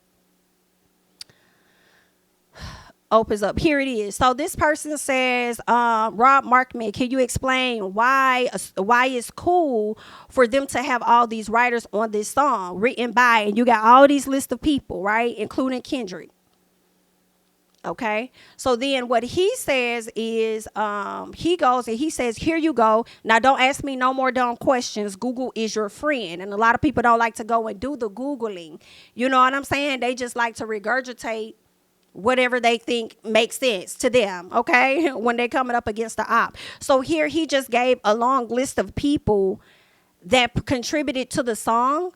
opens up. Here it is. So this person says, Rob Markman, can you explain why it's cool for them to have all these writers on this song written by, and you got all these lists of people, right, including Kendrick? Okay, so then what he says is, he goes and he says, here you go. Now don't ask me no more dumb questions. Google is your friend. And a lot of people don't like to go and do the Googling. You know what I'm saying? They just like to regurgitate whatever they think makes sense to them, okay, when they're coming up against the op. So here he just gave a long list of people that contributed to the song.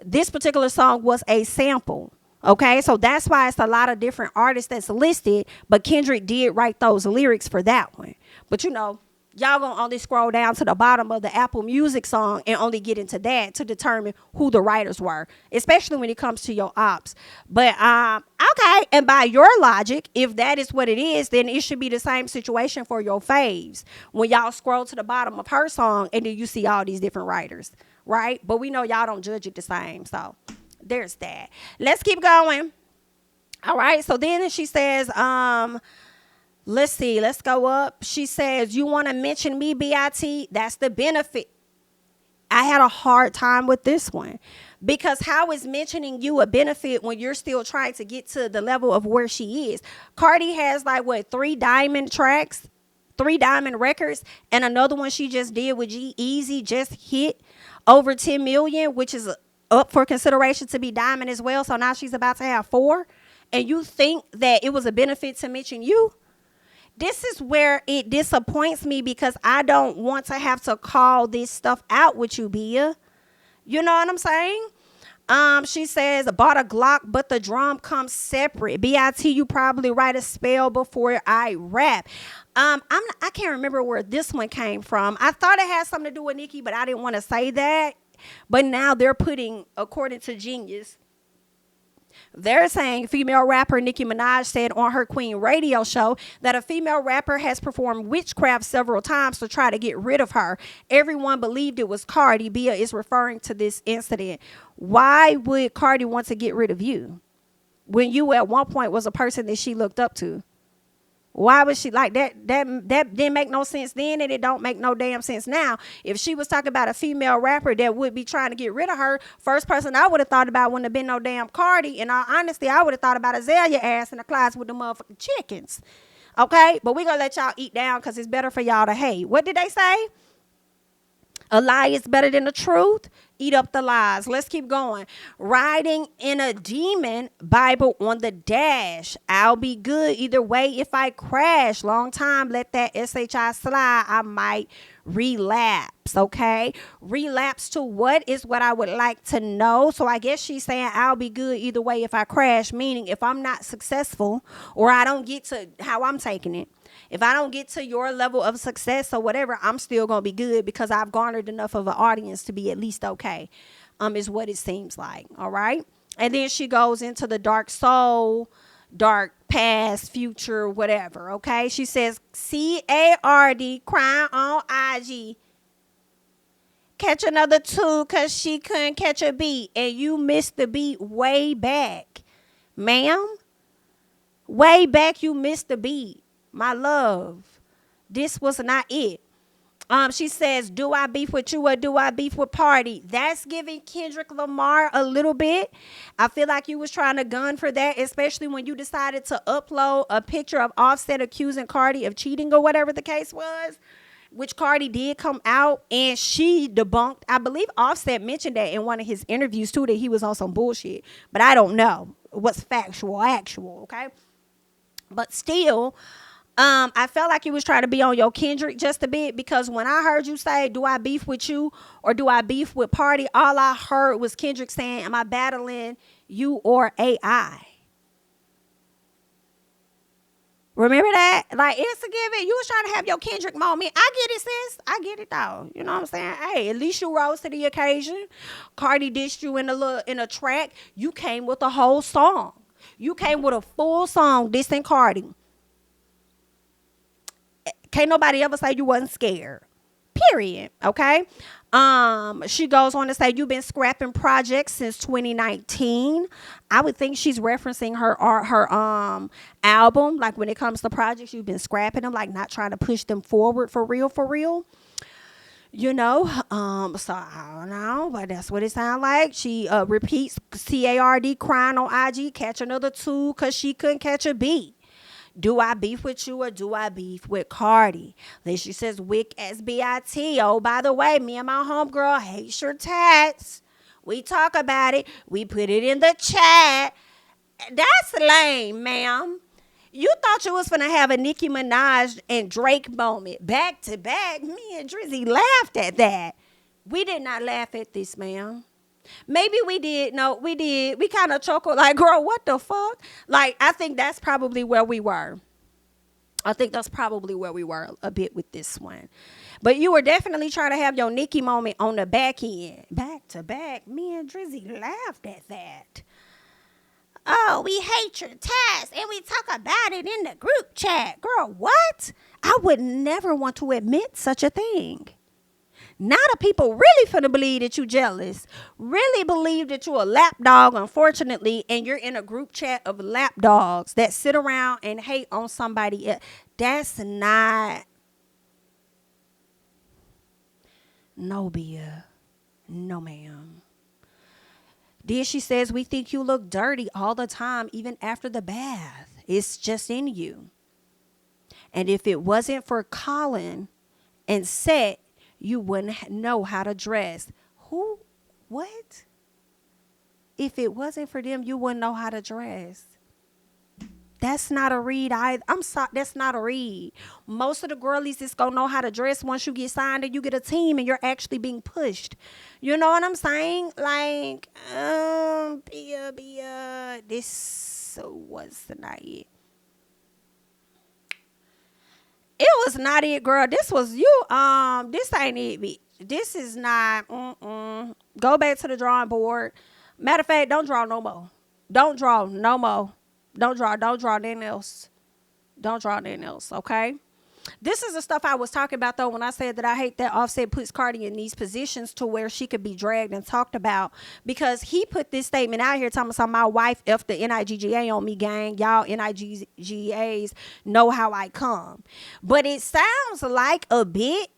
This particular song was a sample. Okay, so that's why it's a lot of different artists that's listed, but Kendrick did write those lyrics for that one. But y'all gonna only scroll down to the bottom of the Apple Music song and only get into that to determine who the writers were, especially when it comes to your ops. But okay, and by your logic, if that is what it is, then it should be the same situation for your faves. When y'all scroll to the bottom of her song and then you see all these different writers, right? But we know y'all don't judge it the same, so there's that. Let's keep going. All right, so then she says, let's see, let's go up. She says, you want to mention me, BIT? That's the benefit. I had a hard time with this one because how is mentioning you a benefit when you're still trying to get to the level of where she is? Cardi has like what, 3 diamond tracks, 3 diamond records, and another one she just did with G-Eazy just hit over 10 million, which is up for consideration to be diamond as well. So now she's about to have 4. And you think that it was a benefit to mention you? This is where it disappoints me because I don't want to have to call this stuff out with you, Bia. You know what I'm saying? She says, bought a Glock, but the drum comes separate. BIT, you probably write a spell before I rap. I can't remember where this one came from. I thought it had something to do with Nicki, but I didn't want to say that. But now they're putting, according to Genius, they're saying female rapper Nicki Minaj said on her Queen radio show that a female rapper has performed witchcraft several times to try to get rid of her. Everyone believed it was Cardi. Bia is referring to this incident. Why would Cardi want to get rid of you when you at one point was a person that she looked up to? Why was she like that? That didn't make no sense then, and it don't make no damn sense now. If she was talking about a female rapper that would be trying to get rid of her, first person I would have thought about wouldn't have been no damn Cardi. In all honesty, I would have thought about Azalea ass in the closet with the motherfucking chickens. Okay, but we gonna let y'all eat down because it's better for y'all to hate. What did they say? A lie is better than the truth. Eat up the lies. Let's keep going. Riding in a demon, Bible on the dash. I'll be good either way if I crash. Long time, let that SHI slide. I might relapse, okay? Relapse to what is what I would like to know. So I guess she's saying I'll be good either way if I crash, meaning if I'm not successful or I don't get to how I'm taking it. If I don't get to your level of success or whatever, I'm still going to be good because I've garnered enough of an audience to be at least okay, is what it seems like. All right. And then she goes into the dark soul, dark past, future, whatever. Okay. She says, CARD, crying on IG. Catch another 2 because she couldn't catch a beat. And you missed the beat way back. Ma'am, way back you missed the beat. My love, this was not it. She says, do I beef with you or do I beef with Party? That's giving Kendrick Lamar a little bit. I feel like you was trying to gun for that, especially when you decided to upload a picture of Offset accusing Cardi of cheating or whatever the case was, which Cardi did come out and she debunked. I believe Offset mentioned that in one of his interviews too, that he was on some bullshit, but I don't know what's actual, okay? But still, I felt like you was trying to be on your Kendrick just a bit because when I heard you say, do I beef with you or do I beef with Party? All I heard was Kendrick saying, am I battling you or AI? Remember that? Like, it's a given. You was trying to have your Kendrick moment. I get it, sis. I get it, though. You know what I'm saying? Hey, at least you rose to the occasion. Cardi dissed you in a track. You came with a whole song. You came with a full song dissing Cardi. Can't nobody ever say you wasn't scared. Period. Okay. She goes on to say you've been scrapping projects since 2019. I would think she's referencing her album. Like when it comes to projects, you've been scrapping them, like not trying to push them forward for real. You know, so I don't know, but that's what it sounds like. She repeats CARD crying on IG, catch another 2 because she couldn't catch a beat. Do I beef with you or do I beef with Cardi? Then she says, Wick SBIT. Oh, by the way, me and my homegirl hate your tats. We talk about it. We put it in the chat. That's lame, ma'am. You thought you was finna have a Nicki Minaj and Drake moment back to back. Me and Drizzy laughed at that. We did not laugh at this, ma'am. Maybe we did. No, we did. We kind of chuckled like, girl, what the fuck? Like, I think that's probably where we were. I think that's probably where we were a bit with this one. But you were definitely trying to have your Nicki moment on the back end. Back to back. Me and Drizzy laughed at that. Oh, we hate your task and we talk about it in the group chat. Girl, what? I would never want to admit such a thing. Now the people really finna believe that you jealous. Really believe that you a lap dog, unfortunately, and you're in a group chat of lap dogs that sit around and hate on somebody else. That's not. No, Bia. No, ma'am. Then she says, we think you look dirty all the time, even after the bath. It's just in you. And if it wasn't for Colin and Set, you wouldn't know how to dress. Who? What? If it wasn't for them, you wouldn't know how to dress. That's not a read either. I'm sorry, that's not a read. Most of the girlies is gonna know how to dress once you get signed and you get a team and you're actually being pushed. You know what I'm saying? Like, Bia, this was not it. It was not it, girl. This was you. This ain't it, bitch. This is not. Go back to the drawing board. Matter of fact, don't draw no more. Don't draw no more. Don't draw nothing else. Don't draw nothing else, okay? This is the stuff I was talking about, though, when I said that I hate that Offset puts Cardi in these positions to where she could be dragged and talked about, because he put this statement out here talking about my wife F the NIGGA on me, gang. Y'all NIGGAs know how I come. But it sounds like a bit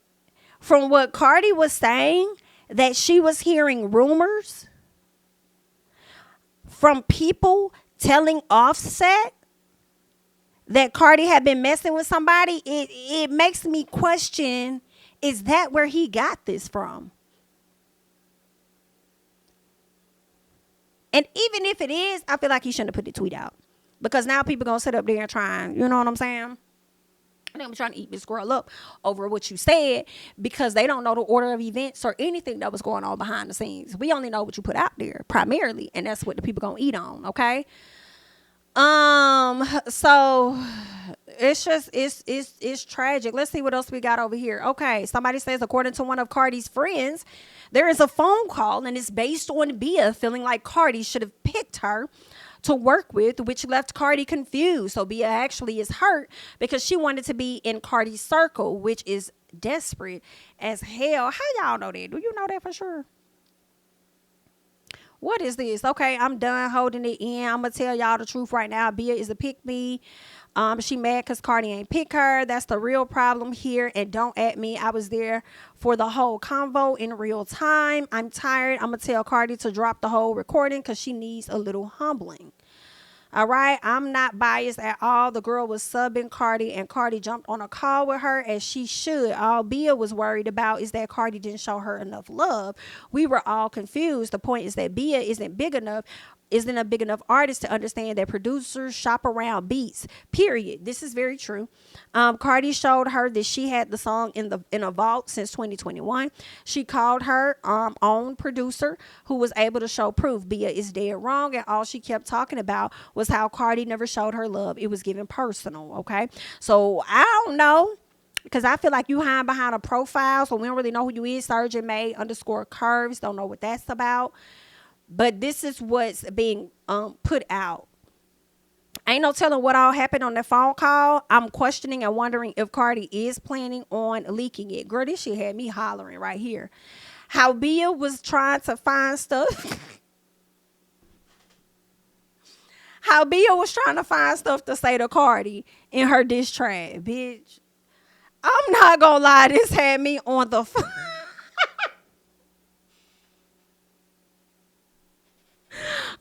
from what Cardi was saying that she was hearing rumors from people telling Offset that Cardi had been messing with somebody. It makes me question, is that where he got this from? And even if it is, I feel like he shouldn't have put the tweet out, because now people gonna sit up there and try and, you know what I'm saying? And I'm trying to eat this girl up over what you said, because they don't know the order of events or anything that was going on behind the scenes. We only know what you put out there primarily, and that's what the people gonna eat on, okay? So it's just it's tragic. Let's see what else we got over here. Okay, somebody says, according to one of Cardi's friends, there is a phone call and it's based on Bia feeling like Cardi should have picked her to work with, which left Cardi confused. So Bia actually is hurt because she wanted to be in Cardi's circle, which is desperate as hell. How y'all know that? Do you know that for sure? What is this? Okay, I'm done holding it in. I'm going to tell y'all the truth right now. Bia is a pick me. She mad because Cardi ain't pick her. That's the real problem here. And don't at me. I was there for the whole convo in real time. I'm tired. I'm going to tell Cardi to drop the whole recording because she needs a little humbling. All right, I'm not biased at all. The girl was subbing Cardi, and Cardi jumped on a call with her, as she should. All Bia was worried about is that Cardi didn't show her enough love. We were all confused. The point is that Bia isn't a big enough artist to understand that producers shop around beats, period. This is very true. Cardi showed her that she had the song in a vault since 2021. She called her own producer, who was able to show proof. Bia is dead wrong, and all she kept talking about was how Cardi never showed her love. It was given personal, okay? So I don't know, because I feel like you hide behind a profile, so we don't really know who you is. Surgeon May _curves, don't know what that's about. But this is what's being put out. Ain't no telling what all happened on that phone call. I'm questioning and wondering if Cardi is planning on leaking it. Girl, this shit had me hollering right here. How Bia was trying to find stuff. How Bia was trying to find stuff to say to Cardi in her diss track. Bitch, I'm not gonna lie. This had me on the phone.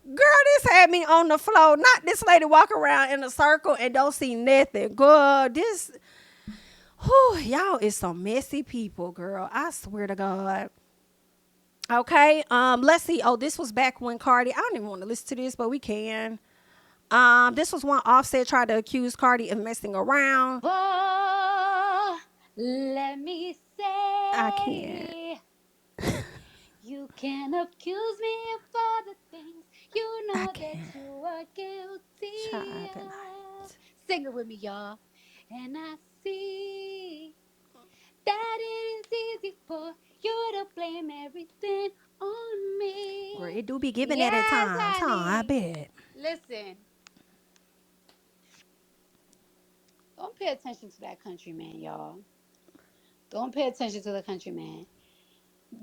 Girl, this had me on the floor. Not this lady walk around in a circle and don't see nothing. Girl, this, y'all is some messy people, girl. I swear to God. Okay, let's see. Oh, this was back when Cardi, I don't even want to listen to this, but we can. This was one Offset tried to accuse Cardi of messing around. Oh, let me I can't. say, you can accuse me of all the things you I know that can't. you are guilty Child, good of. night. Sing it with me, y'all. And I see that it is easy for you to blame everything on Girl, me. it do be giving that at Yes, times, huh? I honey. bet. Listen, don't pay attention to that country man, y'all. Don't pay attention to the country man.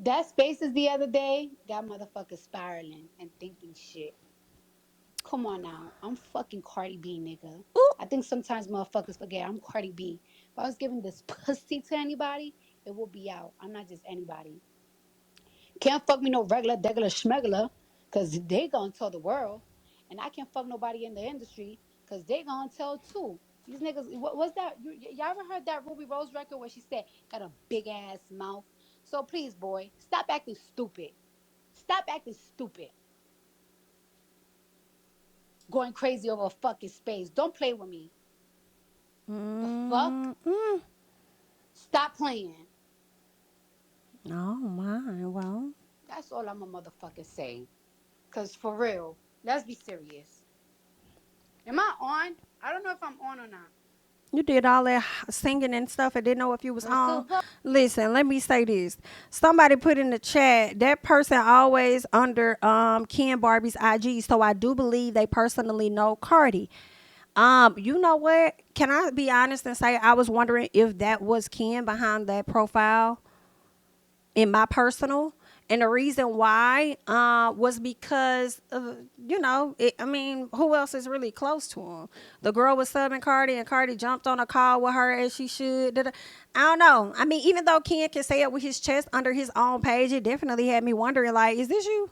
That spaces the other day got motherfuckers spiraling and thinking shit. Come on now. I'm fucking Cardi B, nigga. Ooh. I think sometimes motherfuckers forget I'm Cardi B. If I was giving this pussy to anybody, it will be out. I'm not just anybody. Can't fuck me no regular, degular, schmegular, because they gonna tell the world. And I can't fuck nobody in the industry, because they gonna tell too. These niggas, what's that? Y'all ever heard that Ruby Rose record where she said, got a big ass mouth? So please, boy, stop acting stupid. Stop acting stupid. Going crazy over a fucking space. Don't play with me. The fuck? Mm-mm. Stop playing. Oh my, well. That's all I'm a motherfucking say. Cause for real, let's be serious. Am I on? I don't know if I'm on or not. You did all that singing and stuff. I didn't know if you was We're on. so Listen, let me say this. Somebody put in the chat that person always under Ken Barbie's IG. So I do believe they personally know Cardi. You know what? Can I be honest and say I was wondering if that was Ken behind that profile in my personal. And the reason why was because of, I mean, who else is really close to him? The girl was subbing Cardi and Cardi jumped on a call with her as she should. I don't know. I mean, even though Ken can say it with his chest under his own page, it definitely had me wondering, like, is this you?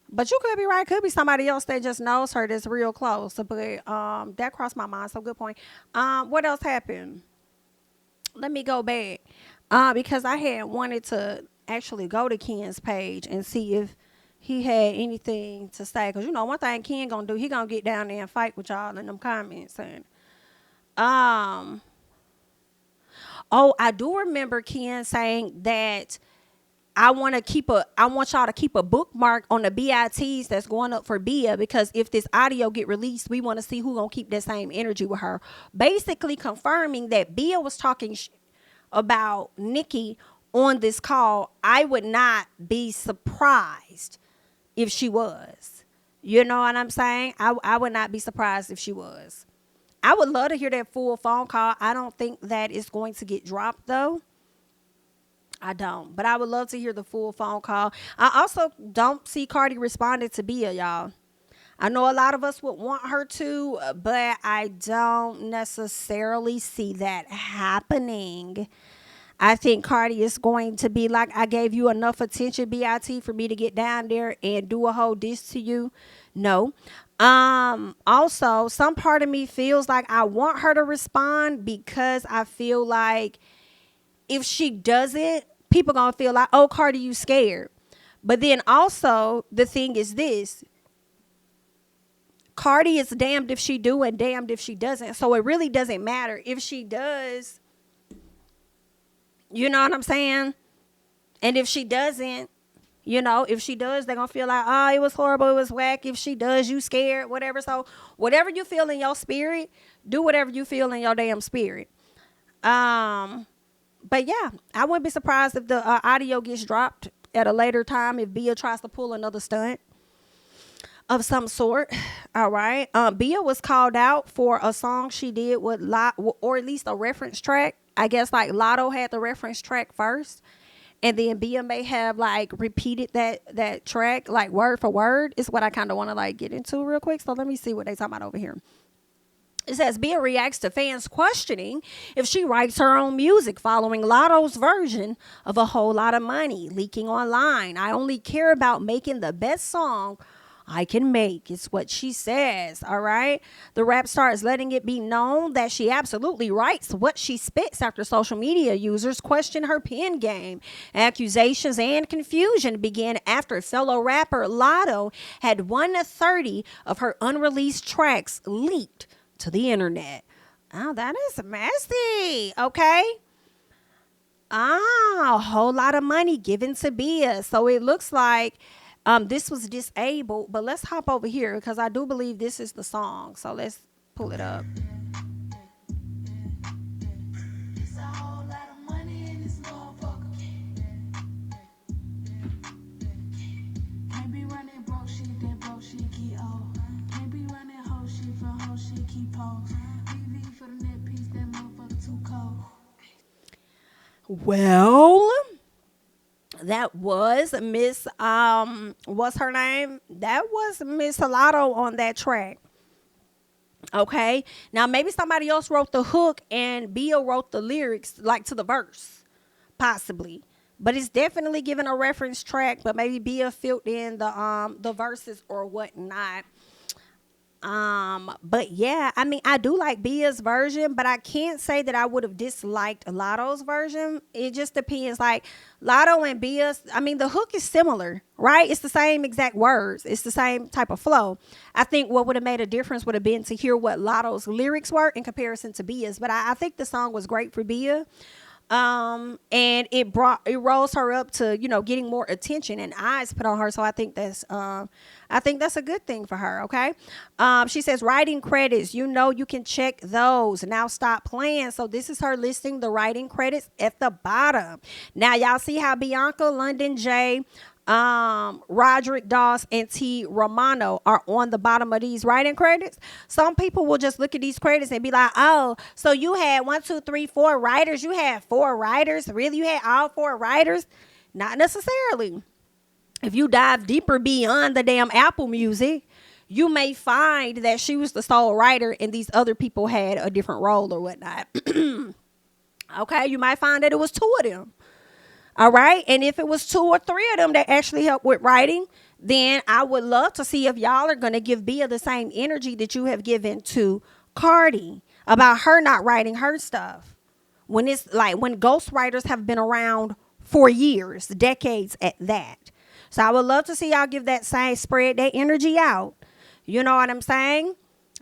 But you could be right. Could be somebody else that just knows her that's real close. But that crossed my mind. So good point. What else happened? Let me go back because I had wanted to actually go to Ken's page and see if he had anything to say. Because, one thing Ken going to do, he going to get down there and fight with y'all in them comments. And, I do remember Ken saying that I want y'all to keep a bookmark on the BITs that's going up for Bia, because if this audio get released, we want to see who gonna keep that same energy with her. Basically confirming that Bia was talking about Nicki on this call. I would not be surprised if she was. You know what I'm saying? I would not be surprised if she was. I would love to hear that full phone call. I don't think that it's going to get dropped though. I don't. But I would love to hear the full phone call. I also don't see Cardi responding to Bia, y'all. I know a lot of us would want her to, but I don't necessarily see that happening. I think Cardi is going to be like, I gave you enough attention, BIT, for me to get down there and do a whole diss to you. No. Also, some part of me feels like I want her to respond, because I feel like if she doesn't, people gonna feel like, oh, Cardi, you scared. But then also the thing is this: Cardi is damned if she do and damned if she doesn't. So it really doesn't matter if she does. You know what I'm saying? And if she doesn't, if she does, they're gonna feel like, oh, it was horrible, it was whack. If she does, you scared, whatever. So whatever you feel in your spirit, do whatever you feel in your damn spirit. But yeah, I wouldn't be surprised if the audio gets dropped at a later time, if Bia tries to pull another stunt of some sort. All right. Bia was called out for a song she did with or at least a reference track. I guess like Lotto had the reference track first, and then Bia may have like repeated that track like word for word. Is what I kind of want to like get into real quick. So let me see what they talking about over here. It says Bia reacts to fans questioning if she writes her own music following Lotto's version of A Whole Lot of Money leaking online. I only care about making the best song I can make. It's what she says, all right? The rap star is letting it be known that she absolutely writes what she spits after social media users question her pen game. Accusations and confusion began after fellow rapper Lotto had 130 of her unreleased tracks leaked to the internet. Oh, that is messy, okay? A whole lot of money given to Bia. So it looks like this was disabled. But let's hop over here because I do believe this is the song. So let's pull it up. It's a whole lot of money in this motherfucker. Can't be running broke shit, that broke shit keep old. Can't be running whole shit for whole shit keep post. VV for the net piece, that motherfucker too cold. Well, that was Miss what's her name? That was Miss Lotto on that track. Okay. Now maybe somebody else wrote the hook and Bia wrote the lyrics like to the verse. Possibly. But it's definitely given a reference track, but maybe Bia filled in the verses or whatnot. But yeah, I mean, I do like Bia's version, but I can't say that I would have disliked Lotto's version. It just depends. Like Lotto and Bia's, I mean, the hook is similar, right? It's the same exact words. It's the same type of flow. I think what would have made a difference would have been to hear what Lotto's lyrics were in comparison to Bia's. But I think the song was great for Bia. And it rose her up to, you know, getting more attention and eyes put on her. So I think that's a good thing for her. Okay. She says writing credits, you know, you can check those. Now stop playing. So this is her listing the writing credits at the bottom. Now y'all see how Bianca, London J, Roderick Doss and T Romano are on the bottom of these writing credits. Some people will just look at these credits and be like, oh, so you had 1, 2, 3, 4 writers. You had 4 writers. Really? You had all 4 writers? Not necessarily. If you dive deeper beyond the damn Apple Music, you may find that she was the sole writer and these other people had a different role or whatnot. Okay, you might find that it was 2 of them. All right. And if it was 2 or 3 of them that actually helped with writing, then I would love to see if y'all are going to give Bia the same energy that you have given to Cardi about her not writing her stuff. When it's like when ghostwriters have been around for years, decades at that. So I would love to see y'all give that same, spread that energy out. You know what I'm saying?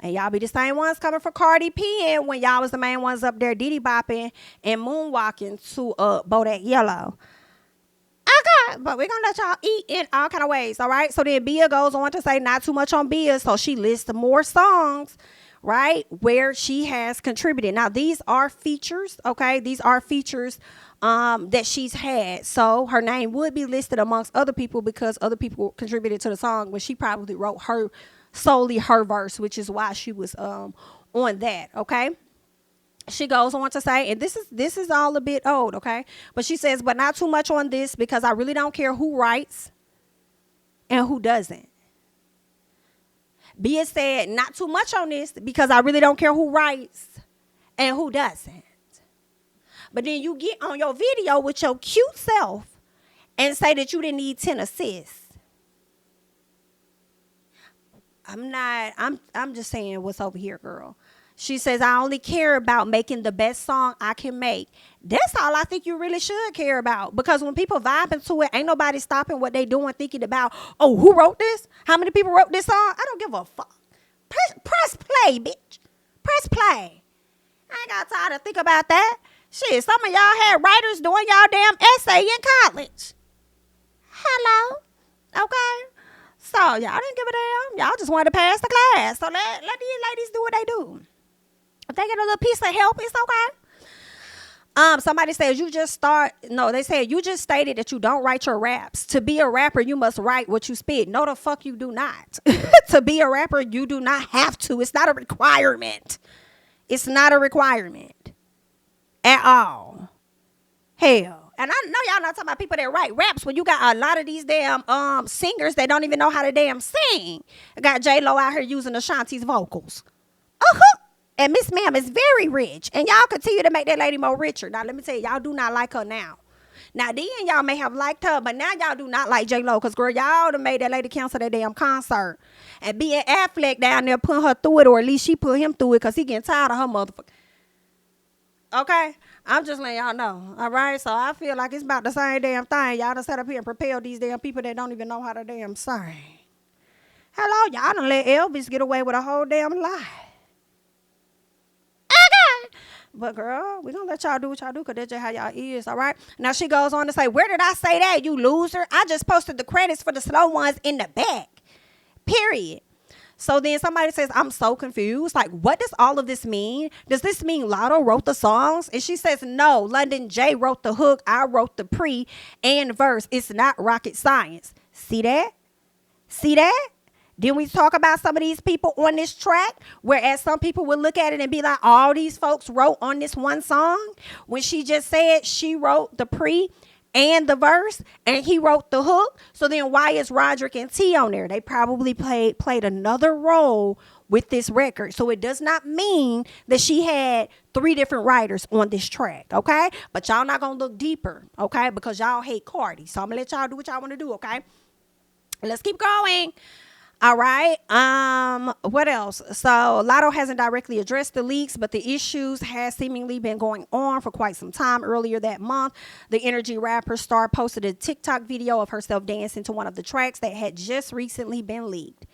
And y'all be the same ones coming for Cardi P and when y'all was the main ones up there diddy bopping and moonwalking to Bodak Yellow. Okay, but we're going to let y'all eat in all kind of ways, all right? So then Bia goes on to say not too much on Bia, so she lists more songs, right, where she has contributed. Now, these are features, okay? These are features that she's had. So her name would be listed amongst other people because other people contributed to the song, but she probably wrote solely her verse, which is why she was on that, okay? She goes on to say, and this is all a bit old, okay? But she says, but not too much on this because I really don't care who writes and who doesn't. Bia said, not too much on this because I really don't care who writes and who doesn't. But then you get on your video with your cute self and say that you didn't need 10 assists. I'm just saying what's over here, girl. She says, I only care about making the best song I can make. That's all I think you really should care about. Because when people vibe into it, ain't nobody stopping what they doing thinking about, oh, who wrote this? How many people wrote this song? I don't give a fuck. Press play, bitch. Press play. I ain't got time to think about that. Shit, some of y'all had writers doing y'all damn essay in college. Hello? Okay? So y'all didn't give a damn. Y'all just wanted to pass the class. So let these ladies do what they do. If they get a little piece of help, it's okay. Somebody says they said you just stated that you don't write your raps. To be a rapper, you must write what you spit. No, the fuck you do not. To be a rapper, you do not have to. It's not a requirement. It's not a requirement at all. Hell. And I know y'all not talking about people that write raps when you got a lot of these damn singers that don't even know how to damn sing. I got J-Lo out here using Ashanti's vocals. And Miss Ma'am is very rich. And y'all continue to make that lady more richer. Now, let me tell you, y'all do not like her now. Now then y'all may have liked her, but now y'all do not like J-Lo, because girl, y'all done made that lady cancel that damn concert. And being Affleck down there putting her through it, or at least she put him through it, because he getting tired of her motherfucker. Okay? I'm just letting y'all know. All right? So I feel like it's about the same damn thing. Y'all done set up here and propelled these damn people that don't even know how to damn sing. Hello, y'all done let Elvis get away with a whole damn lie. Okay. But girl, we gonna let y'all do what y'all do, because that's just how y'all is, all right? Now she goes on to say, where did I say that, you loser? I just posted the credits for the slow ones in the back. Period. So then somebody says, I'm so confused. Like, what does all of this mean? Does this mean Lotto wrote the songs? And she says, no, London J wrote the hook. I wrote the pre and verse. It's not rocket science. See that? See that? Then we talk about some of these people on this track, whereas some people would look at it and be like, all these folks wrote on this one song, when she just said she wrote the pre and the verse and he wrote the hook. So then why is Roderick and T on there? They probably played another role with this record. So it does not mean that she had 3 different writers on this track, okay? But y'all not gonna look deeper, okay? Because y'all hate Cardi. So I'm gonna let y'all do what y'all want to do, okay? Let's keep going. All right. What else? So Lotto hasn't directly addressed the leaks, but the issues has seemingly been going on for quite some time. Earlier that month, the energy rapper star posted a TikTok video of herself dancing to one of the tracks that had just recently been leaked.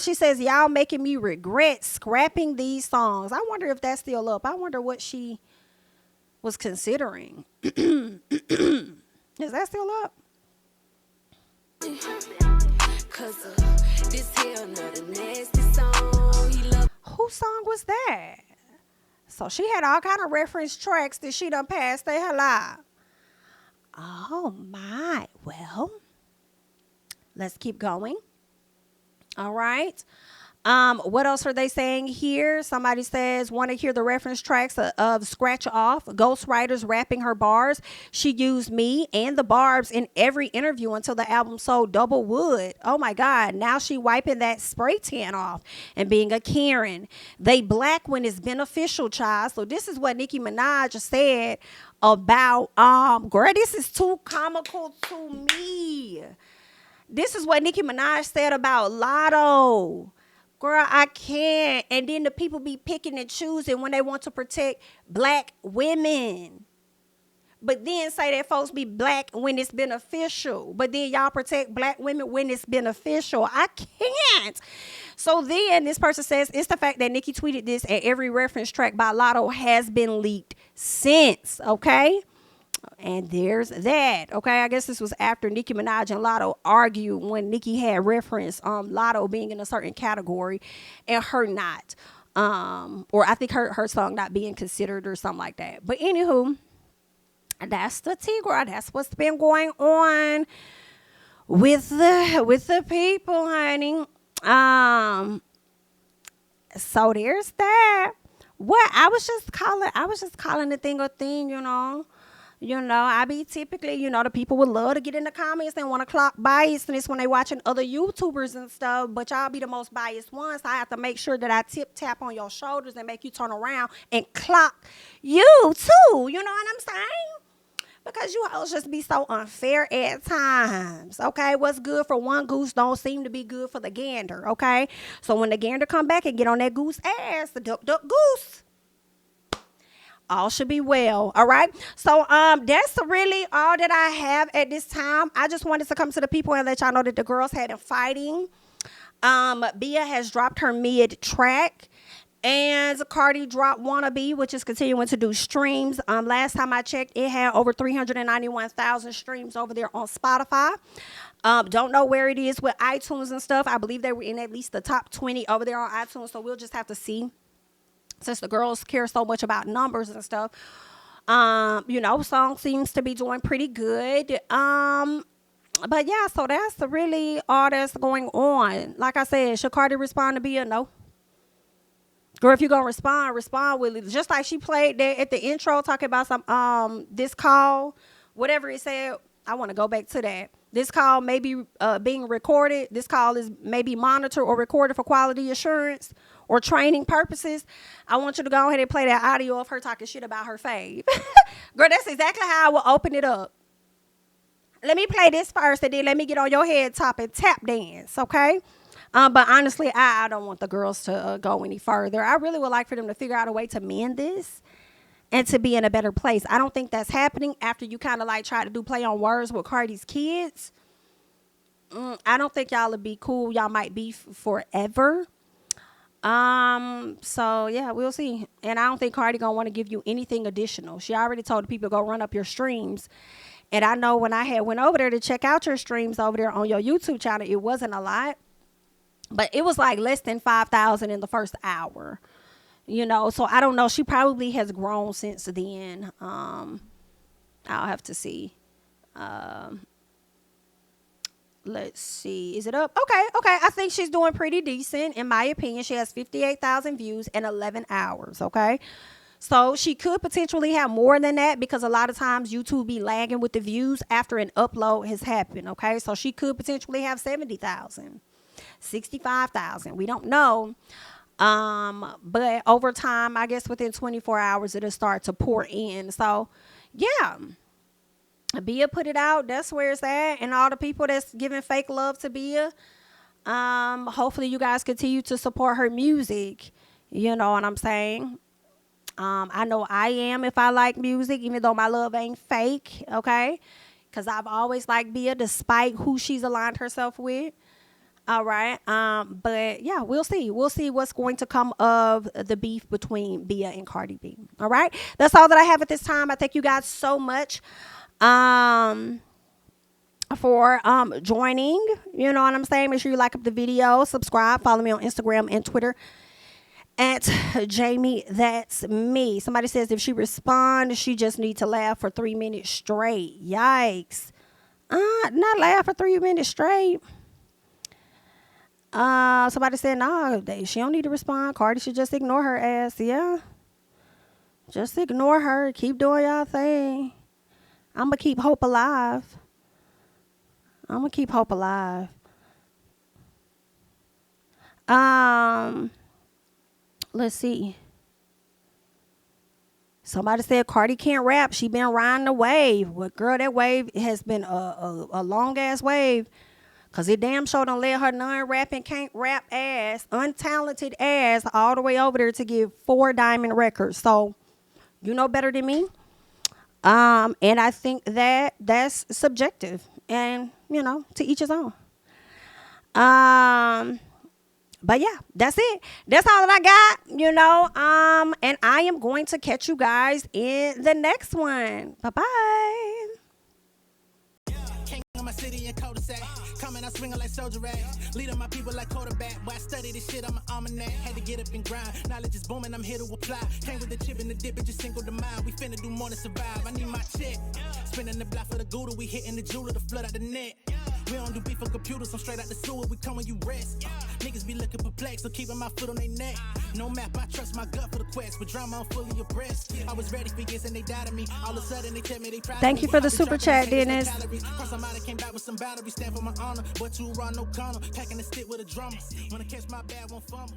She says, y'all making me regret scrapping these songs. I wonder if that's still up. I wonder what she was considering. Is that still up? This here another nasty song. Whose song was that? So she had all kind of reference tracks that she done passed her live. Oh my. Well, let's keep going. All right. What else are they saying here? Somebody says, want to hear the reference tracks of Scratch Off, ghostwriters rapping her bars. She used me and the barbs in every interview until the album sold double wood. Oh my God. Now she wiping that spray tan off and being a Karen. They black when it's beneficial, child. So this is what Nicki Minaj said about, girl, this is too comical to me. This is what Nicki Minaj said about Lotto. Girl, I can't. And then the people be picking and choosing when they want to protect black women. But then say that folks be black when it's beneficial. But then y'all protect black women when it's beneficial. I can't. So then this person says, it's the fact that Nicki tweeted this and every reference track by Lotto has been leaked since. Okay? And there's that. Okay, I guess this was after Nicki Minaj and Lotto argued when Nicki had referenced Lotto being in a certain category and her not. Or I think her song not being considered or something like that. But anywho, that's the Tigra. That's what's been going on with the people, honey. So there's that. What I was just calling the thing a thing, you know. You know, I be typically, you know, the people would love to get in the comments and want to clock biasness when they watching other YouTubers and stuff, but y'all be the most biased ones. So I have to make sure that I tap on your shoulders and make you turn around and clock you too. You know what I'm saying? Because you hoes just be so unfair at times, okay? What's good for one goose don't seem to be good for the gander, okay? So when the gander come back and get on that goose ass, the duck goose, all should be well. All right. So that's really all that I have at this time. I just wanted to come to the people and let y'all know that the girls had been fighting. Bia has dropped her mid track. And Cardi dropped Wannabe, which is continuing to do streams. Last time I checked, it had over 391,000 streams over there on Spotify. Don't know where it is with iTunes and stuff. I believe they were in at least the top 20 over there on iTunes. So we'll just have to see. Since the girls care so much about numbers and stuff, you know, song seems to be doing pretty good. But yeah, so that's really all that's going on. Like I said, should Cardi respond to Bia? No. Girl, if you're gonna respond with it. Just like she played there at the intro talking about some this call, whatever it said. I want to go back to that. This call may be being recorded. This call is maybe monitored or recorded for quality assurance or training purposes. I want you to go ahead and play that audio of her talking shit about her fave. Girl, that's exactly how I will open it up. Let me play this first, and then let me get on your head top and tap dance, okay? But honestly, I don't want the girls to go any further. I really would like for them to figure out a way to mend this and to be in a better place. I don't think that's happening after you kind of like try to do play on words with Cardi's kids. I don't think y'all would be cool. Y'all might be forever. So yeah, we'll see. And I don't think Cardi gonna want to give you anything additional. She already told the people to go run up your streams. And I know when I had went over there to check out your streams over there on your YouTube channel, it wasn't a lot, but it was like less than 5,000 in the first hour. You know, so I don't know. She probably has grown since then. I'll have to see. Let's see. Is it up? Okay. I think she's doing pretty decent. In my opinion, she has 58,000 views in 11 hours. Okay. So she could potentially have more than that because a lot of times YouTube be lagging with the views after an upload has happened. Okay. So she could potentially have 70,000, 65,000. We don't know. But over time, I guess within 24 hours, it'll start to pour in. So yeah. Bia put it out. That's where it's at. And all the people that's giving fake love to Bia, hopefully you guys continue to support her music. You know what I'm saying? I know I am if I like music, even though my love ain't fake, okay? Because I've always liked Bia despite who she's aligned herself with. All right. But yeah, we'll see. We'll see what's going to come of the beef between Bia and Cardi B. All right. That's all that I have at this time. I thank you guys so much for joining. You know what I'm saying? Make sure you like up the video, subscribe, follow me on Instagram and Twitter at JamiThatsMe. Somebody says if she responds, she just needs to laugh for 3 minutes straight. Yikes. Not laugh for 3 minutes straight. Somebody said, nah, she don't need to respond. Cardi should just ignore her ass. Yeah. Just ignore her. Keep doing y'all thing. I'm going to keep hope alive. Let's see. Somebody said Cardi can't rap. She been riding the wave. Well, girl, that wave has been a long-ass wave. Because it damn sure don't let her non-rapping, can't rap ass, untalented ass all the way over there to give 4 diamond records. So, you know better than me. And I think that that's subjective. And, you know, to each his own. But yeah, that's it. That's all that I got, you know. And I am going to catch you guys in the next one. Bye-bye. My city and cul-de-sac. Coming, I swinging like soldier rag. Leading my people like quarterback. Boy, I study this shit, I'm an almanac. Had to get up and grind. Knowledge is booming, I'm here to apply. Came with the chip and the dip, it just single the mind. We finna do more than survive. I need my check. Spinning the block for the Gouda. We hitting the jeweler to flood out the net. We don't do beef for computers, I'm straight out the sewer. We come when you rest. Niggas be looking perplexed, so keeping my foot on their neck. No map, I trust my gut for the quest. With drama, I'm fully abreast. I was ready for years and they died of me. All of a sudden, they tell me they proud of me. Thank you for the super chat, Dennis. Came back with some batteries, stand for my honor. But you run no corner, packing the stick with a drummer. Wanna catch my bad, won't fumble.